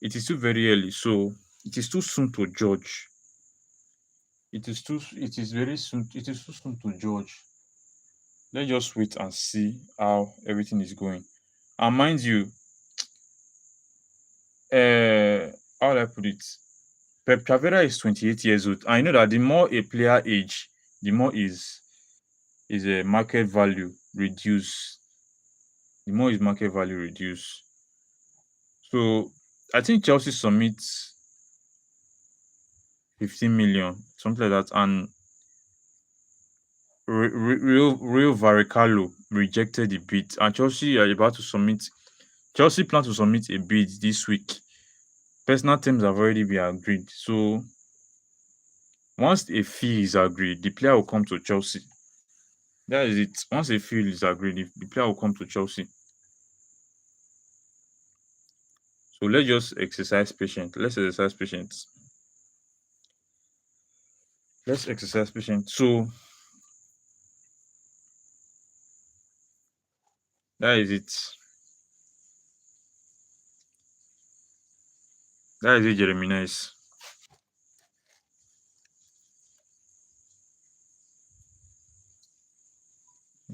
It is still very early, so it is too soon to judge. It is too soon to judge. Let's just wait and see how everything is going. And mind you, how will I put it? Pep Chavera is 28 years old. I know that the more a player age, the more is a market value reduce. The more is market value reduce. So I think Chelsea submits 15 million, something like that, and Real Varicalo rejected the bid, and Chelsea are about to submit. Chelsea plan to submit a bid this week. Personal terms have already been agreed. So once a fee is agreed, the player will come to Chelsea. That is it. Once a fee is agreed, the player will come to Chelsea. So let's just exercise patience. Let's exercise patience. Let's exercise patience. So that is it. That is it, Jeremy. Nice.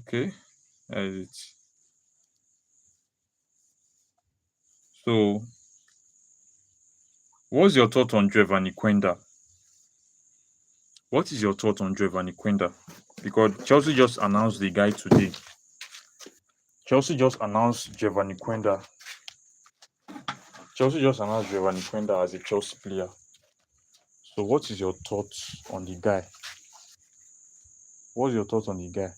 Okay. That is it. So what's your thought on Giovanni Quenda? What is your thought on Giovanni Quenda? Because Chelsea just announced the guy today. Chelsea just announced Giovanni Quenda. Chelsea just announced Giovanni Quenda as a Chelsea player. So what is your thoughts on the guy? What's your thoughts on the guy?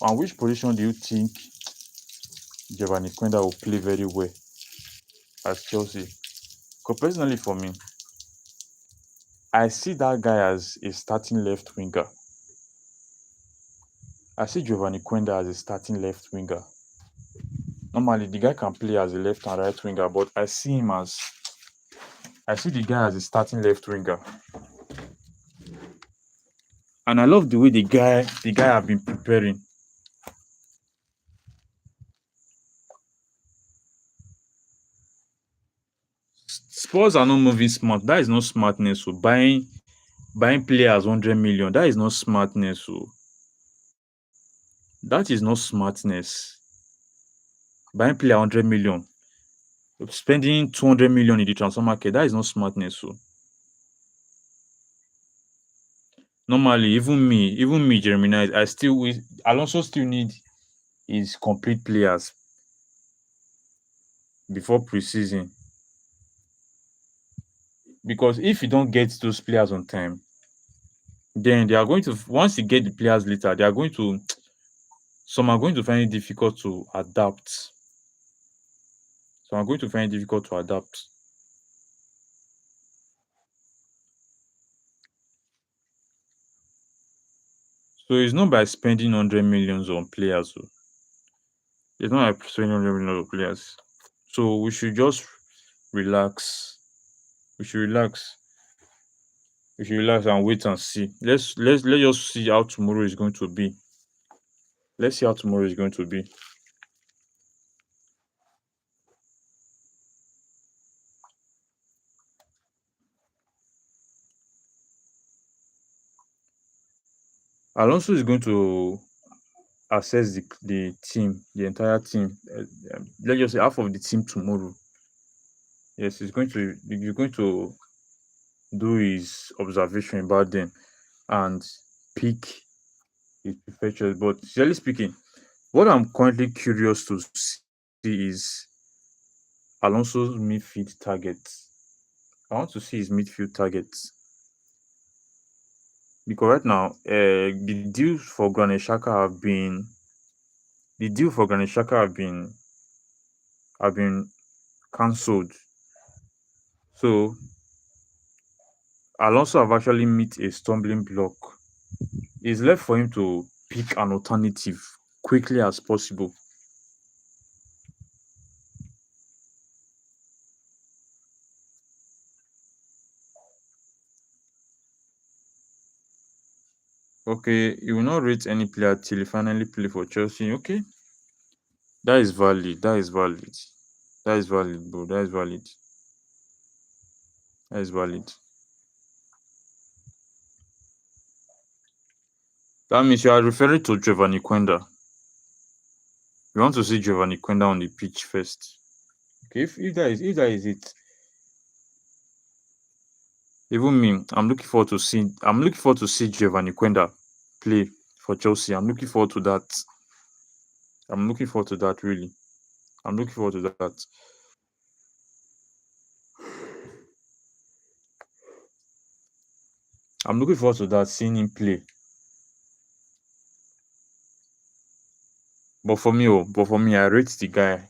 And which position do you think Giovanni Quenda will play very well at Chelsea? Because personally for me, I see that guy as a starting left winger. I see Giovanni Quenda as a starting left winger. Normally, the guy can play as a left and right winger, but I see the guy as a starting left winger. And I love the way the guy have been preparing. Spurs are not moving smart. That is not smartness. So buying players 100 million. That is not smartness. So that is not smartness. Buying player 100 million, spending 200 million in the transfer market. That is not smartness. So normally, even me, Jeremy, I still Alonso still need his complete players before preseason because if you don't get those players on time, then they are going to once you get the players later, they are going to some are going to find it difficult to adapt. Some are going to find it difficult to adapt. So it's not by spending 100 millions on players. So it's not by spending 100 millions on players. So we should just relax. We should relax. We should relax and wait and see. Let's just see how tomorrow is going to be. Let's see how tomorrow is going to be. Alonso is going to assess the team, the entire team. Let's just say half of the team tomorrow. Yes, he's going to do his observation about them and pick his preferred choice. But generally speaking, what I'm currently curious to see is Alonso's midfield targets. I want to see his midfield targets because right now, the deal for Granit Xhaka have been cancelled. So Alonso have actually met a stumbling block. It's left for him to pick an alternative quickly as possible. Okay, he will not rate any player till he finally play for Chelsea. Okay, that is valid. That is valid. That is valid, bro. That is valid. That is valid. That means you are referring to Giovanni Quenda. You want to see Giovanni Quenda on the pitch first. Okay, if that is it, even me, I'm looking forward to see Giovanni Quenda play for Chelsea. I'm looking forward to that. I'm looking forward to that really. I'm looking forward to that. I'm looking forward to that, seeing him play. But for me, I rate the guy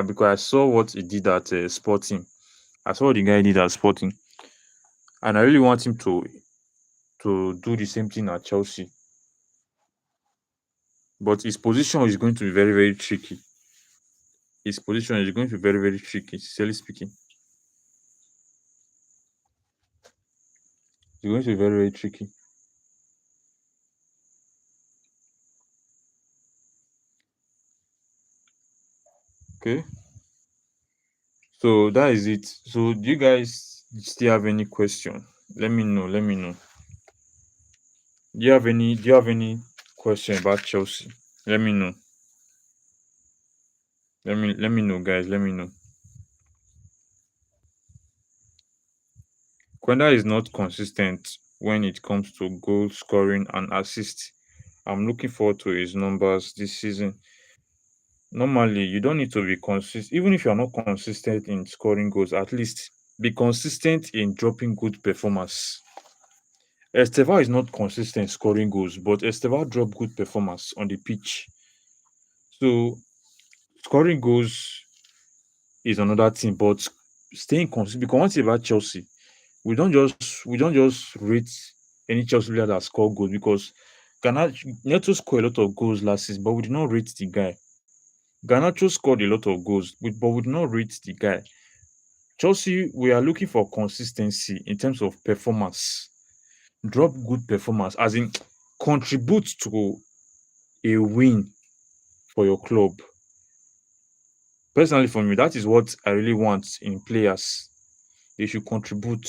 because I saw what he did at Sporting. I saw what the guy did at Sporting, and I really want him to do the same thing at Chelsea. But his position is going to be very, very tricky. His position is going to be very, very tricky, sincerely speaking. It's going to be very, very tricky. Okay, so that is it. So, do you guys still have any question? Let me know. Let me know. Do you have any question about Chelsea? Let me know. Let me know, guys. Let me know. Quenda is not consistent when it comes to goal scoring and assist. I'm looking forward to his numbers this season. Normally, you don't need to be consistent. Even if you're not consistent in scoring goals, at least be consistent in dropping good performance. Esteva is not consistent scoring goals, but Esteva dropped good performance on the pitch. So scoring goals is another thing, but staying consistent. Because one thing about Chelsea, we don't just rate any Chelsea player that score goals because Neto scored a lot of goals last season, but we did not rate the guy. Garnacho scored a lot of goals, but we did not rate the guy. Chelsea, we are looking for consistency in terms of performance. Drop good performance, as in contribute to a win for your club. Personally, for me, that is what I really want in players. They should contribute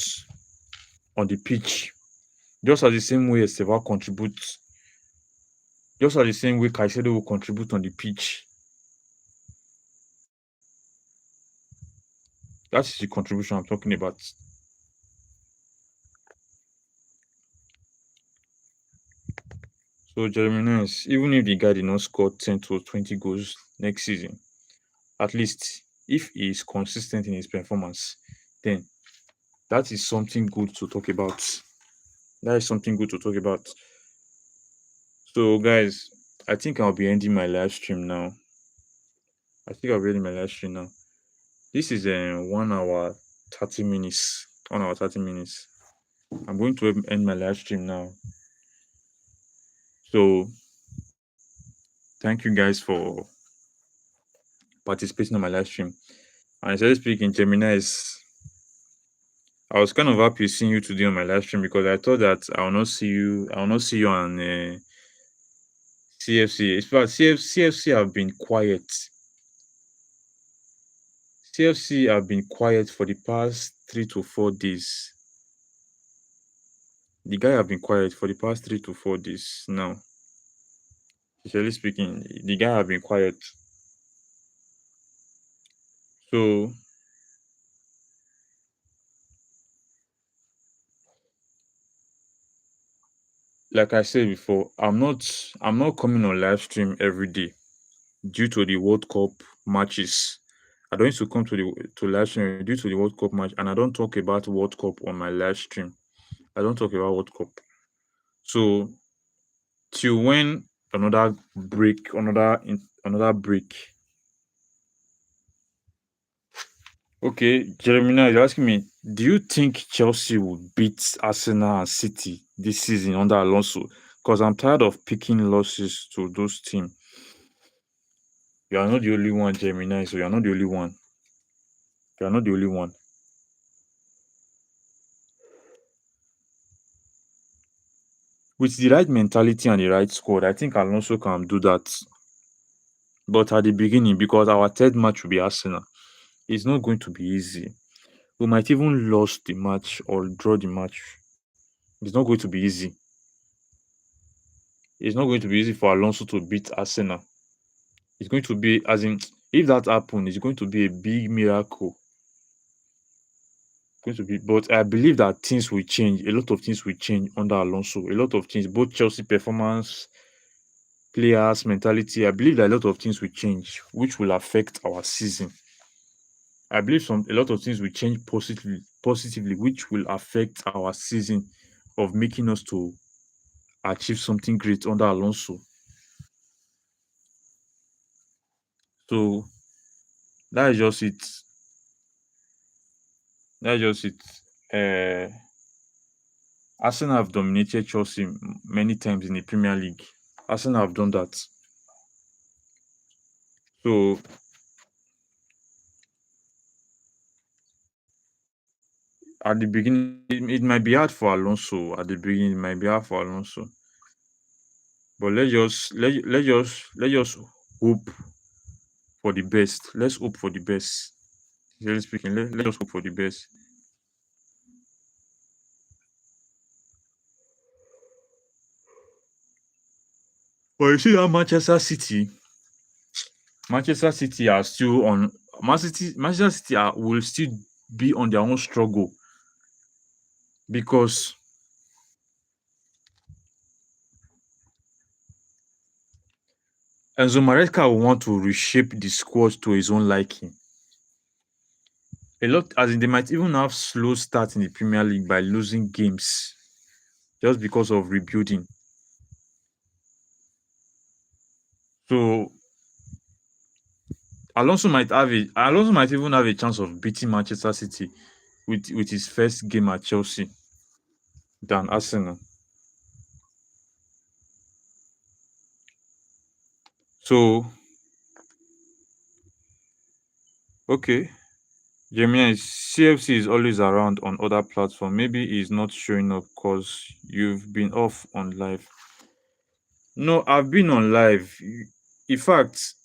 on the pitch, just as the same way Esteva contributes, just as the same way Caicedo will contribute on the pitch. That is the contribution I'm talking about. So Jeremy Nance, even if the guy did not score 10 to 20 goals next season, at least if he is consistent in his performance, then that is something good to talk about. That is something good to talk about. So, guys, I think I'll be ending my live stream now. I think I'll be ending my live stream now. This is 1 hour 30 minutes. 1 hour 30 minutes. I'm going to end my live stream now. So, thank you guys for participating on my live stream. And especially speaking, Gemini is. I was kind of happy seeing you today on my live stream because I thought that I will not see you. I will not see you on CFC. In fact, CFC have been quiet. CFC have been quiet for the past 3 to 4 days. The guy have been quiet for the past 3 to 4 days now. Sincerely speaking, the guy have been quiet. So, like I said before, I'm not coming on live stream every day due to the World Cup matches. I don't used to come to live stream due to the World Cup match, and I don't talk about World Cup on my live stream. I don't talk about World Cup. So till when another break. Okay, Jeremiah, you're asking me, do you think Chelsea will beat Arsenal and City this season under Alonso? Because I'm tired of picking losses to those teams. You are not the only one, Gemini. So you are not the only one. You are not the only one. With the right mentality and the right squad, I think Alonso can do that. But at the beginning, because our third match will be Arsenal, it's not going to be easy. We might even lose the match or draw the match. It's not going to be easy. It's not going to be easy for Alonso to beat Arsenal. It's going to be, as in, if that happens, it's going to be a big miracle. Going to be, but I believe that things will change. A lot of things will change under Alonso. A lot of things, both Chelsea performance, players, mentality. I believe that a lot of things will change, which will affect our season. I believe a lot of things will change positively, which will affect our season of making us to achieve something great under Alonso. So that is just it. That's just it. Uh, Arsenal have dominated Chelsea many times in the Premier League. Arsenal have done that. So at the beginning, it might be hard for Alonso. At the beginning, it might be hard for Alonso. But let's just hope for the best. Let's hope for the best. Generally speaking, let's just hope for the best. But you see that Manchester City are still on. Manchester City will still be on their own struggle because Enzo Maresca will want to reshape the squad to his own liking. A lot, as in, they might even have slow start in the Premier League by losing games just because of rebuilding. So Alonso might even have a chance of beating Manchester City with his first game at Chelsea than Arsenal. So okay, Jeremiah, CFC is always around on other platforms. Maybe he's not showing up because you've been off on live. No, I've been on live. In fact,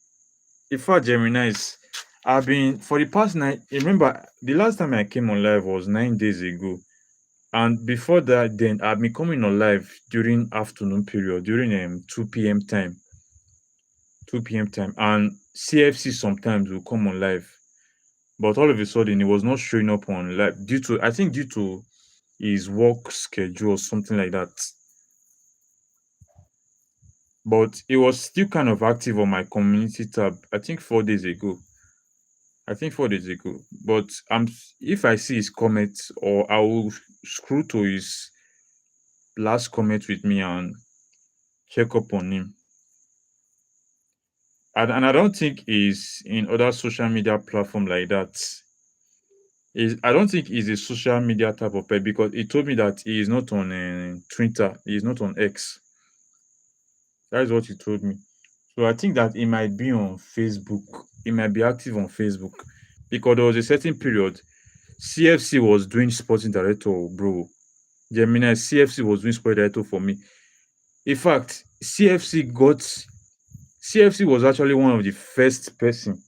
Gemini is. I've been for the past 9. Remember, the last time I came on live was 9 days ago. And before that, then I've been coming on live during afternoon period, during 2 p.m. time. 2 p.m. time. And CFC sometimes will come on live. But all of a sudden it was not showing up on live due to his work schedule or something like that. But it was still kind of active on my community tab, I think 4 days ago. But if I see his comments, or I will scroll to his last comment with me and check up on him. And I don't think he's in other social media platform like that. I don't think he's a social media type of person because he told me that he is not on Twitter, he is not on X. That is what he told me. So I think that he might be on Facebook. He might be active on Facebook because there was a certain period CFC was doing sporting director, bro. Gemini CFC was doing sporting director for me. In fact, CFC was actually one of the first person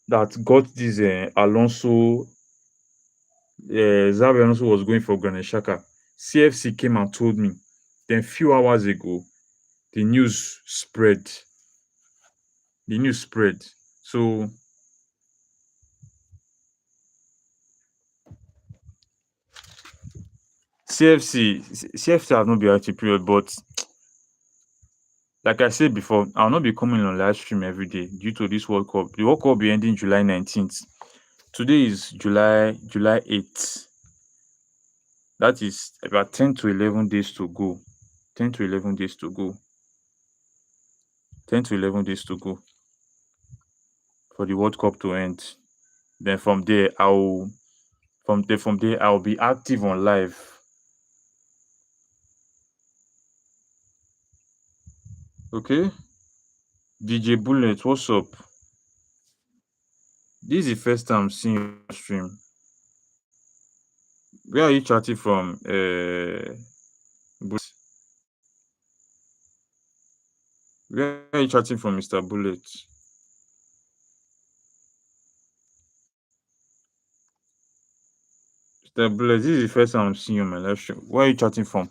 that got this Alonso. Xabi Alonso was going for Granit Xhaka. CFC came and told me. Then few hours ago, the news spread. The news spread. So CFC have not been active period, but like I said before, I'll not be coming on live stream every day due to this World Cup. The World Cup will be ending July 19th. Today is July 8th. That is about 10 to 11 days to go. 10 to 11 days to go. 10 to 11 days to go for the World Cup to end. Then from there I'll be active on live. Okay? DJ Bullet, what's up? This is the first time seeing your stream. Where are you chatting from? Where are you chatting from, Mr. Bullet? Mr. Bullet, this is the first time I'm seeing you on my live stream. Where are you chatting from?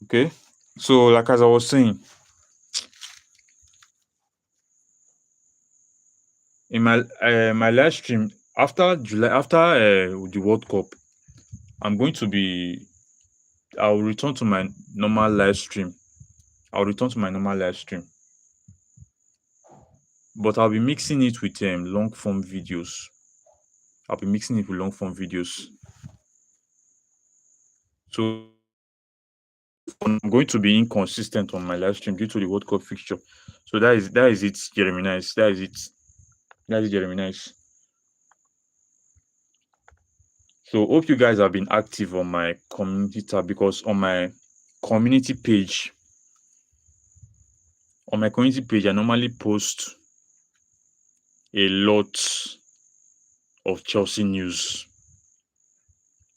Okay. So, like as I was saying, in my live stream after the World Cup, I'm going to be. I'll return to my normal live stream. I'll return to my normal live stream, but I'll be mixing it with long form videos. I'll be mixing it with long form videos. So I'm going to be inconsistent on my live stream due to the World Cup fixture. So that is it, Jeremy Nice. That is it. That is Jeremy Nice. So hope you guys have been active on my community tab, because on my community page, I normally post a lot of Chelsea news.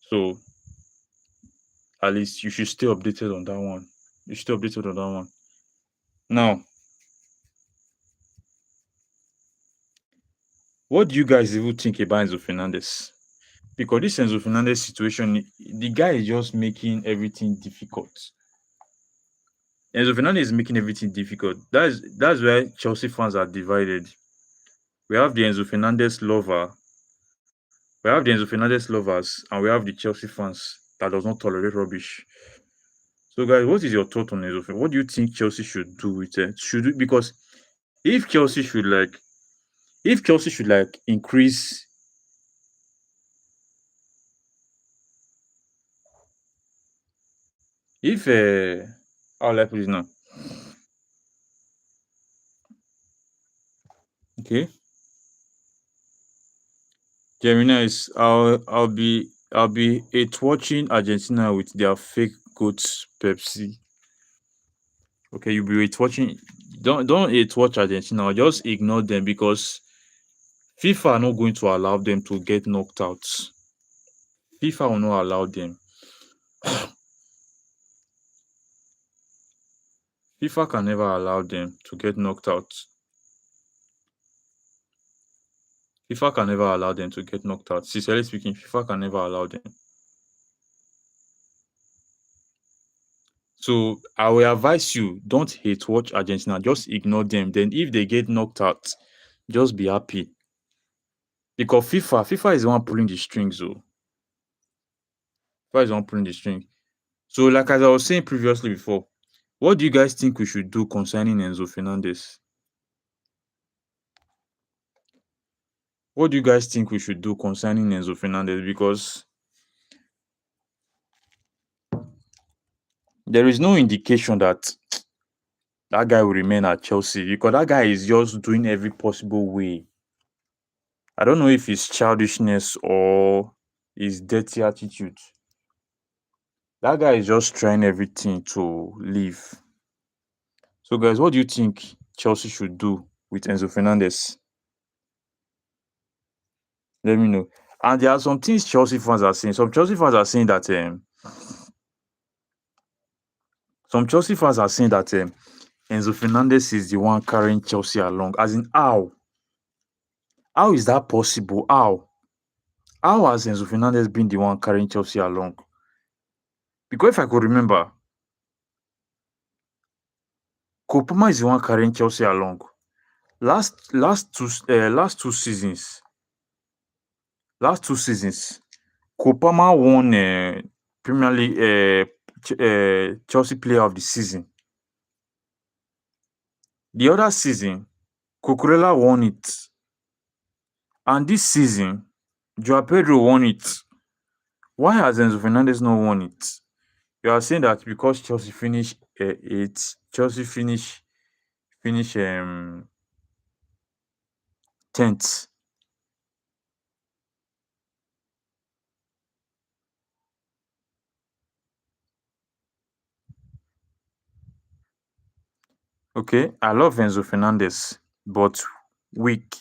So at least you should stay updated on that one. You should stay updated on that one. Now, what do you guys even think about Enzo Fernandez? Because this Enzo Fernandez situation, the guy is just making everything difficult. Enzo Fernandez is making everything difficult. That's why Chelsea fans are divided. We have the Enzo Fernandez lover, we have the Enzo Fernandez lovers, and we have the Chelsea fans that does not tolerate rubbish. So, guys, what is your thought on Enzo? What do you think Chelsea should do with it? Because if Chelsea should like, increase, if how will I put it now? Okay, Gemini is I'll be it watching Argentina with their fake goats Pepsi. Okay, you'll be it watching. Don't it watch Argentina. Just ignore them, because FIFA are not going to allow them to get knocked out. FIFA will not allow them. FIFA can never allow them to get knocked out. FIFA can never allow them to get knocked out. Sincerely speaking, FIFA can never allow them. So I will advise you, don't hate watch Argentina. Just ignore them. Then if they get knocked out, just be happy. Because FIFA is the one pulling the strings, though. FIFA is the one pulling the string. So, like as I was saying previously before, what do you guys think we should do concerning Enzo Fernandez? What do you guys think we should do concerning Enzo Fernandez? Because there is no indication that that guy will remain at Chelsea, because that guy is just doing every possible way. I don't know if it's childishness or his dirty attitude. That guy is just trying everything to leave. So, guys, what do you think Chelsea should do with Enzo Fernandez? Let me know. And there are some things Chelsea fans are saying. Some Chelsea fans are saying that Enzo Fernandez is the one carrying Chelsea along. As in, how? How is that possible? How? How has Enzo Fernandez been the one carrying Chelsea along? Because if I could remember, Kopama is the one carrying Chelsea along. Last two seasons, Kopama won Premier League Chelsea Player of the Season. The other season, Cucurella won it, and this season, Joao Pedro won it. Why has Enzo Fernandez not won it? You are saying that because Chelsea finished eighth, Chelsea finish 10th. Okay, I love Enzo Fernandez, but weak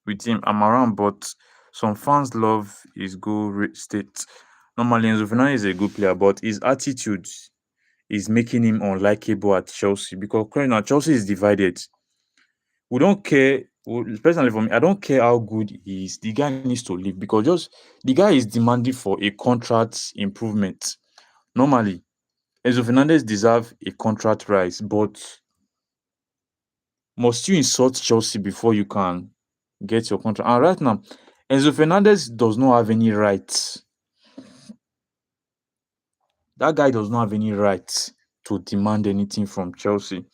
with him. I'm around, but some fans love his state. Normally, Enzo Fernandez is a good player, but his attitude is making him unlikable at Chelsea because currently now Chelsea is divided. We don't care. Personally, for me, I don't care how good he is. The guy needs to leave because just the guy is demanding for a contract improvement. Normally, Enzo Fernandez deserve a contract rise, but must you insult Chelsea before you can get your contract? And right now, Enzo Fernandez does not have any rights. That guy does not have any rights to demand anything from Chelsea.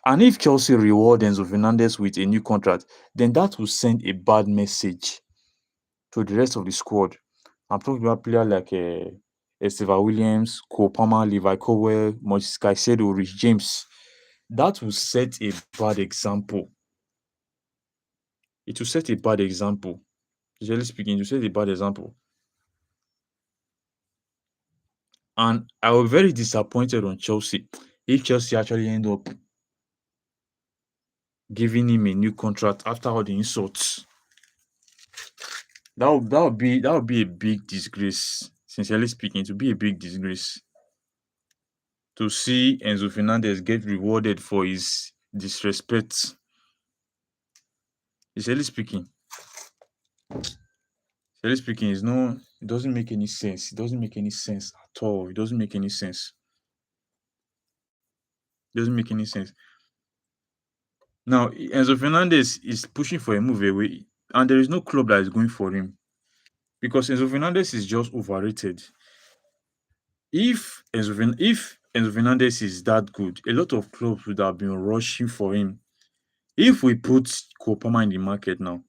And if Chelsea reward Enzo Fernandez with a new contract, then that will send a bad message to the rest of the squad. I'm talking about players like Esteva Williams, Cole Palmer, Levi Colwell, Moses Caicedo, Rich James. That will set a bad example. It will set a bad example. Generally speaking, it will set a bad example. And I was very disappointed on Chelsea if Chelsea actually end up giving him a new contract after all the insults. That would be a big disgrace. Sincerely speaking, to be a big disgrace to see Enzo Fernandez get rewarded for his disrespect. Sincerely speaking, it doesn't make any sense. It doesn't make any sense at all. It doesn't make any sense. It doesn't make any sense. Now, Enzo Fernandez is pushing for a move away, and there is no club that is going for him because Enzo Fernandez is just overrated. If Enzo Fernandez is that good, a lot of clubs would have been rushing for him. If we put Kopama in the market now,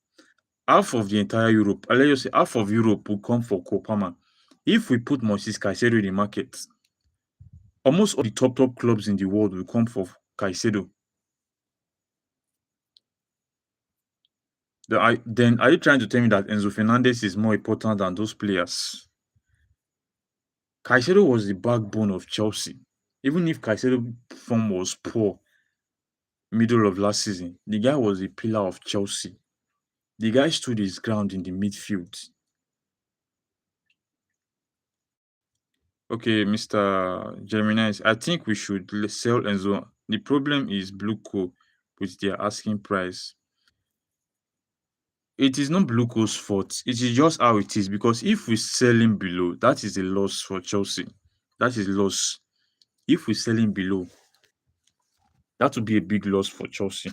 half of the entire Europe, let's just say half of Europe will come for Kopama. If we put Moses Caicedo in the market, almost all the top clubs in the world will come for Caicedo. Then are you trying to tell me that Enzo Fernandez is more important than those players? Caicedo was the backbone of Chelsea. Even if Caicedo form was poor middle of last season, the guy was a pillar of Chelsea. The guy stood his ground in the midfield. Okay, Mr. Gemini, I think we should sell Enzo. The problem is Blueco with their asking price. It is not Blueco's fault. It is just how it is because if we sell him below, that is a loss for Chelsea. That is loss. If we sell him below, that would be a big loss for Chelsea.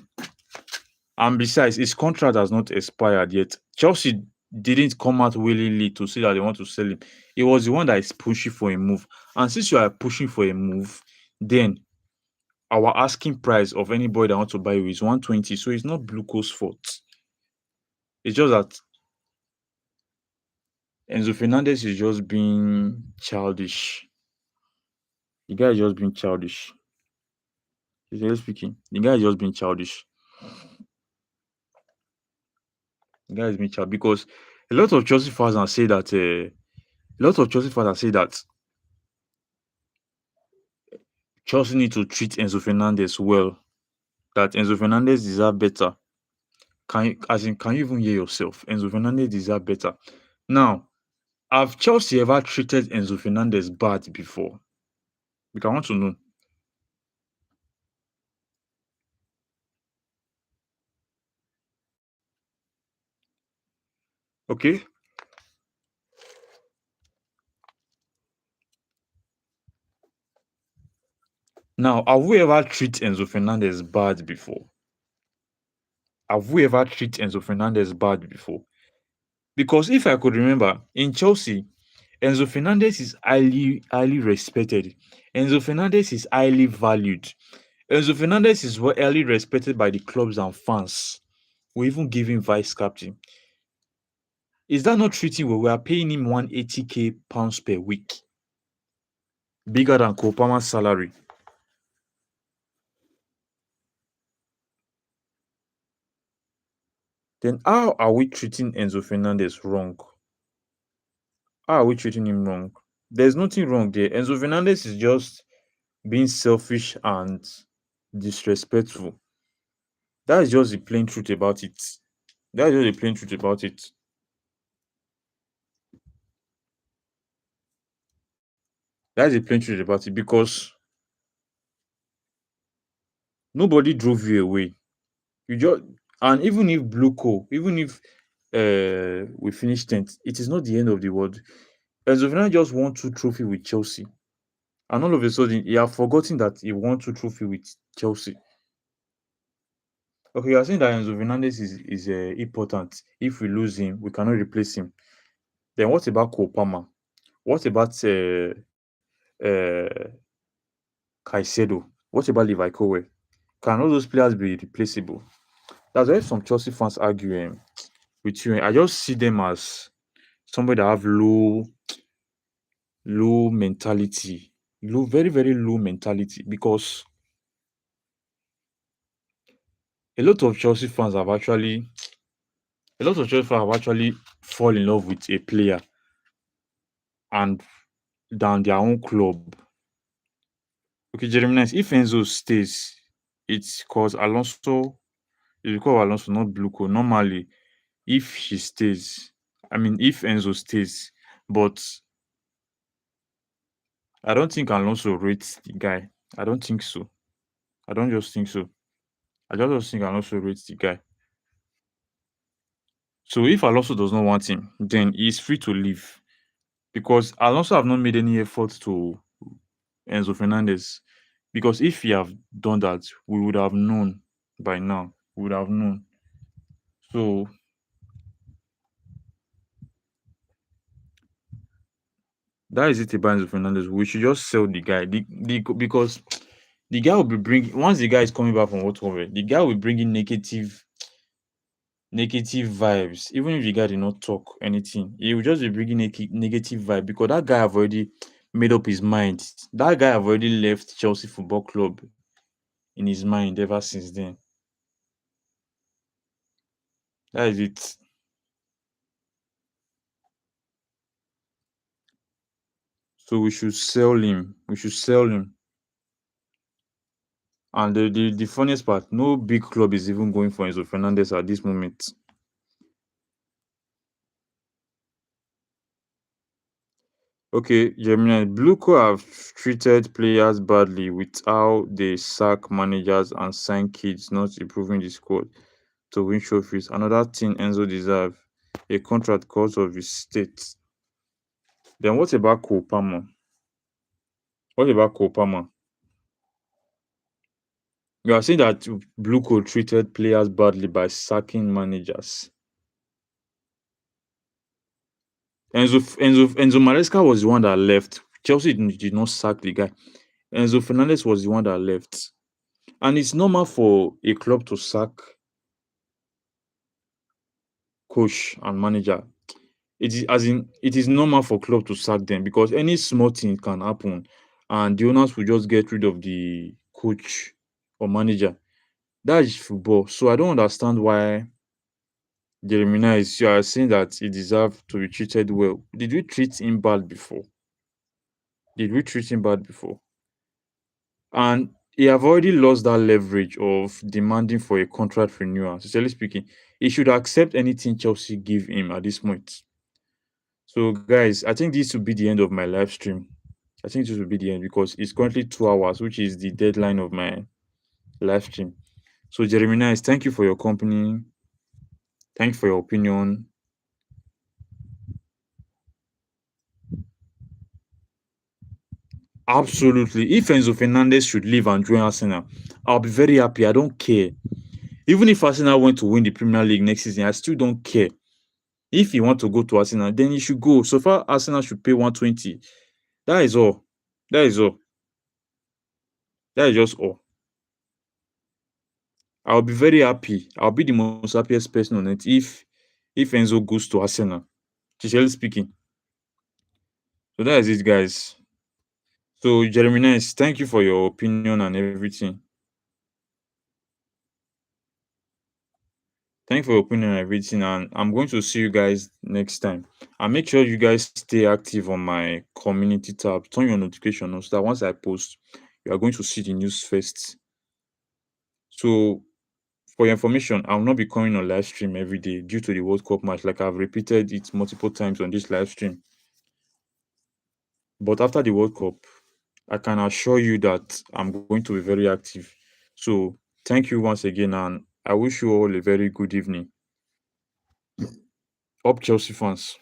And besides, his contract has not expired yet. Chelsea didn't come out willingly to say that they want to sell him. It was the one that is pushing for a move. And since you are pushing for a move, then our asking price of anybody that wants to buy you is 120. So it's not Blueco's fault. It's just that Enzo Fernandez is just being childish. The guy is just being childish. Sincerely speaking, the guy is just being childish. The guy is being childish because a lot of Chelsea fans are say that Chelsea need to treat Enzo Fernandez well. That Enzo Fernandez deserve better. Can you even hear yourself? Enzo Fernandez deserve better. Now, have Chelsea ever treated Enzo Fernandez bad before? Because I want to know. Okay. Now, have we ever treated Enzo Fernandez bad before? Have we ever treated Enzo Fernandez bad before? Because if I could remember, in Chelsea, Enzo Fernandez is highly respected. Enzo Fernandez is highly valued. Enzo Fernandez is highly respected by the clubs and fans. We even give him vice captain. Is that not treating where we are paying him 180k pounds per week? Bigger than Kopama's salary. Then how are we treating Enzo Fernandez wrong? How are we treating him wrong? There's nothing wrong there. Enzo Fernandez is just being selfish and disrespectful. That is just the plain truth about it. That's just the plain truth about it. That's the plain truth about it because nobody drove you away. You just and even if even if we finish 10th, it is not the end of the world. Enzo Fernandez just won two trophy with Chelsea, and all of a sudden he have forgotten that he won two trophy with Chelsea. Okay, you are saying that Enzo Fernandez is important. If we lose him, we cannot replace him. Then what about Kopama? What about uh, Caicedo? What about Levi Colwill? Can all those players be replaceable? That's why some Chelsea fans argue with you. I just see them as somebody that have low mentality, very very low mentality because a lot of Chelsea fans have actually fall in love with a player and than their own club. Okay, Jeremy Nice, if Enzo stays, it's because Alonso, it's because of Alonso, not Bluco. Normally, if he stays, I mean, if Enzo stays, but I don't think Alonso rates the guy. I don't think so. I don't just think so. I just think Alonso rates the guy. So if Alonso does not want him, then he's free to leave because Alonso have not made any effort to Enzo Fernandez. Because if he have done that, we would have known by now. We would have known. So that is it about Enzo Fernandez. We should just sell the guy. Because the guy will be bringing once the guy is coming back from whatever, the guy will bring in negative vibes. Even if the guy did not talk anything, he will just be bringing negative vibe because that guy have already made up his mind. That guy have already left Chelsea Football Club in his mind ever since then. That is it. So we should sell him. We should sell him. And the funniest part, no big club is even going for Enzo Fernandez at this moment. Okay, Gemini, Bluco have treated players badly with how they sack managers and sign kids, not improving the squad to win trophies. Another thing Enzo deserves a contract because of his state. Then what about Kopama? What about Kopama? You are saying that Bluco treated players badly by sacking managers. Enzo Maresca was the one that left. Chelsea did not sack the guy. Enzo Fernandez was the one that left. And it's normal for a club to sack coach and manager. It is normal for club to sack them because any small thing can happen and the owners will just get rid of the coach or manager. That is football. So I don't understand why Jeremiah is you are saying that he deserves to be treated well. Did we treat him bad before? Did we treat him bad before? And he have already lost that leverage of demanding for a contract renewal. Sincerely speaking, he should accept anything Chelsea give him at this point. So, guys, I think this will be the end of my live stream. I think this will be the end because it's currently 2 hours, which is the deadline of my live stream. So, Jeremy Nice, thank you for your company. Thank you for your opinion. Absolutely. If Enzo Fernandez should leave and join Arsenal, I'll be very happy. I don't care. Even if Arsenal want to win the Premier League next season, I still don't care. If he want to go to Arsenal, then he should go. So far, Arsenal should pay 120. That is all. That is all. That is just all. I'll be very happy. I'll be the most happiest person on it if Enzo goes to Arsenal. Sincerely speaking. So that is it, guys. So Jeremy Ness, thank you for your opinion and everything. Thank you for your opinion and everything. And I'm going to see you guys next time. And make sure you guys stay active on my community tab. Turn your notification on so that once I post, you are going to see the news first. So for your information, I will not be coming on live stream every day due to the World Cup match. Like I've repeated it multiple times on this live stream. But after the World Cup, I can assure you that I'm going to be very active. So thank you once again, and I wish you all a very good evening. Up Chelsea fans.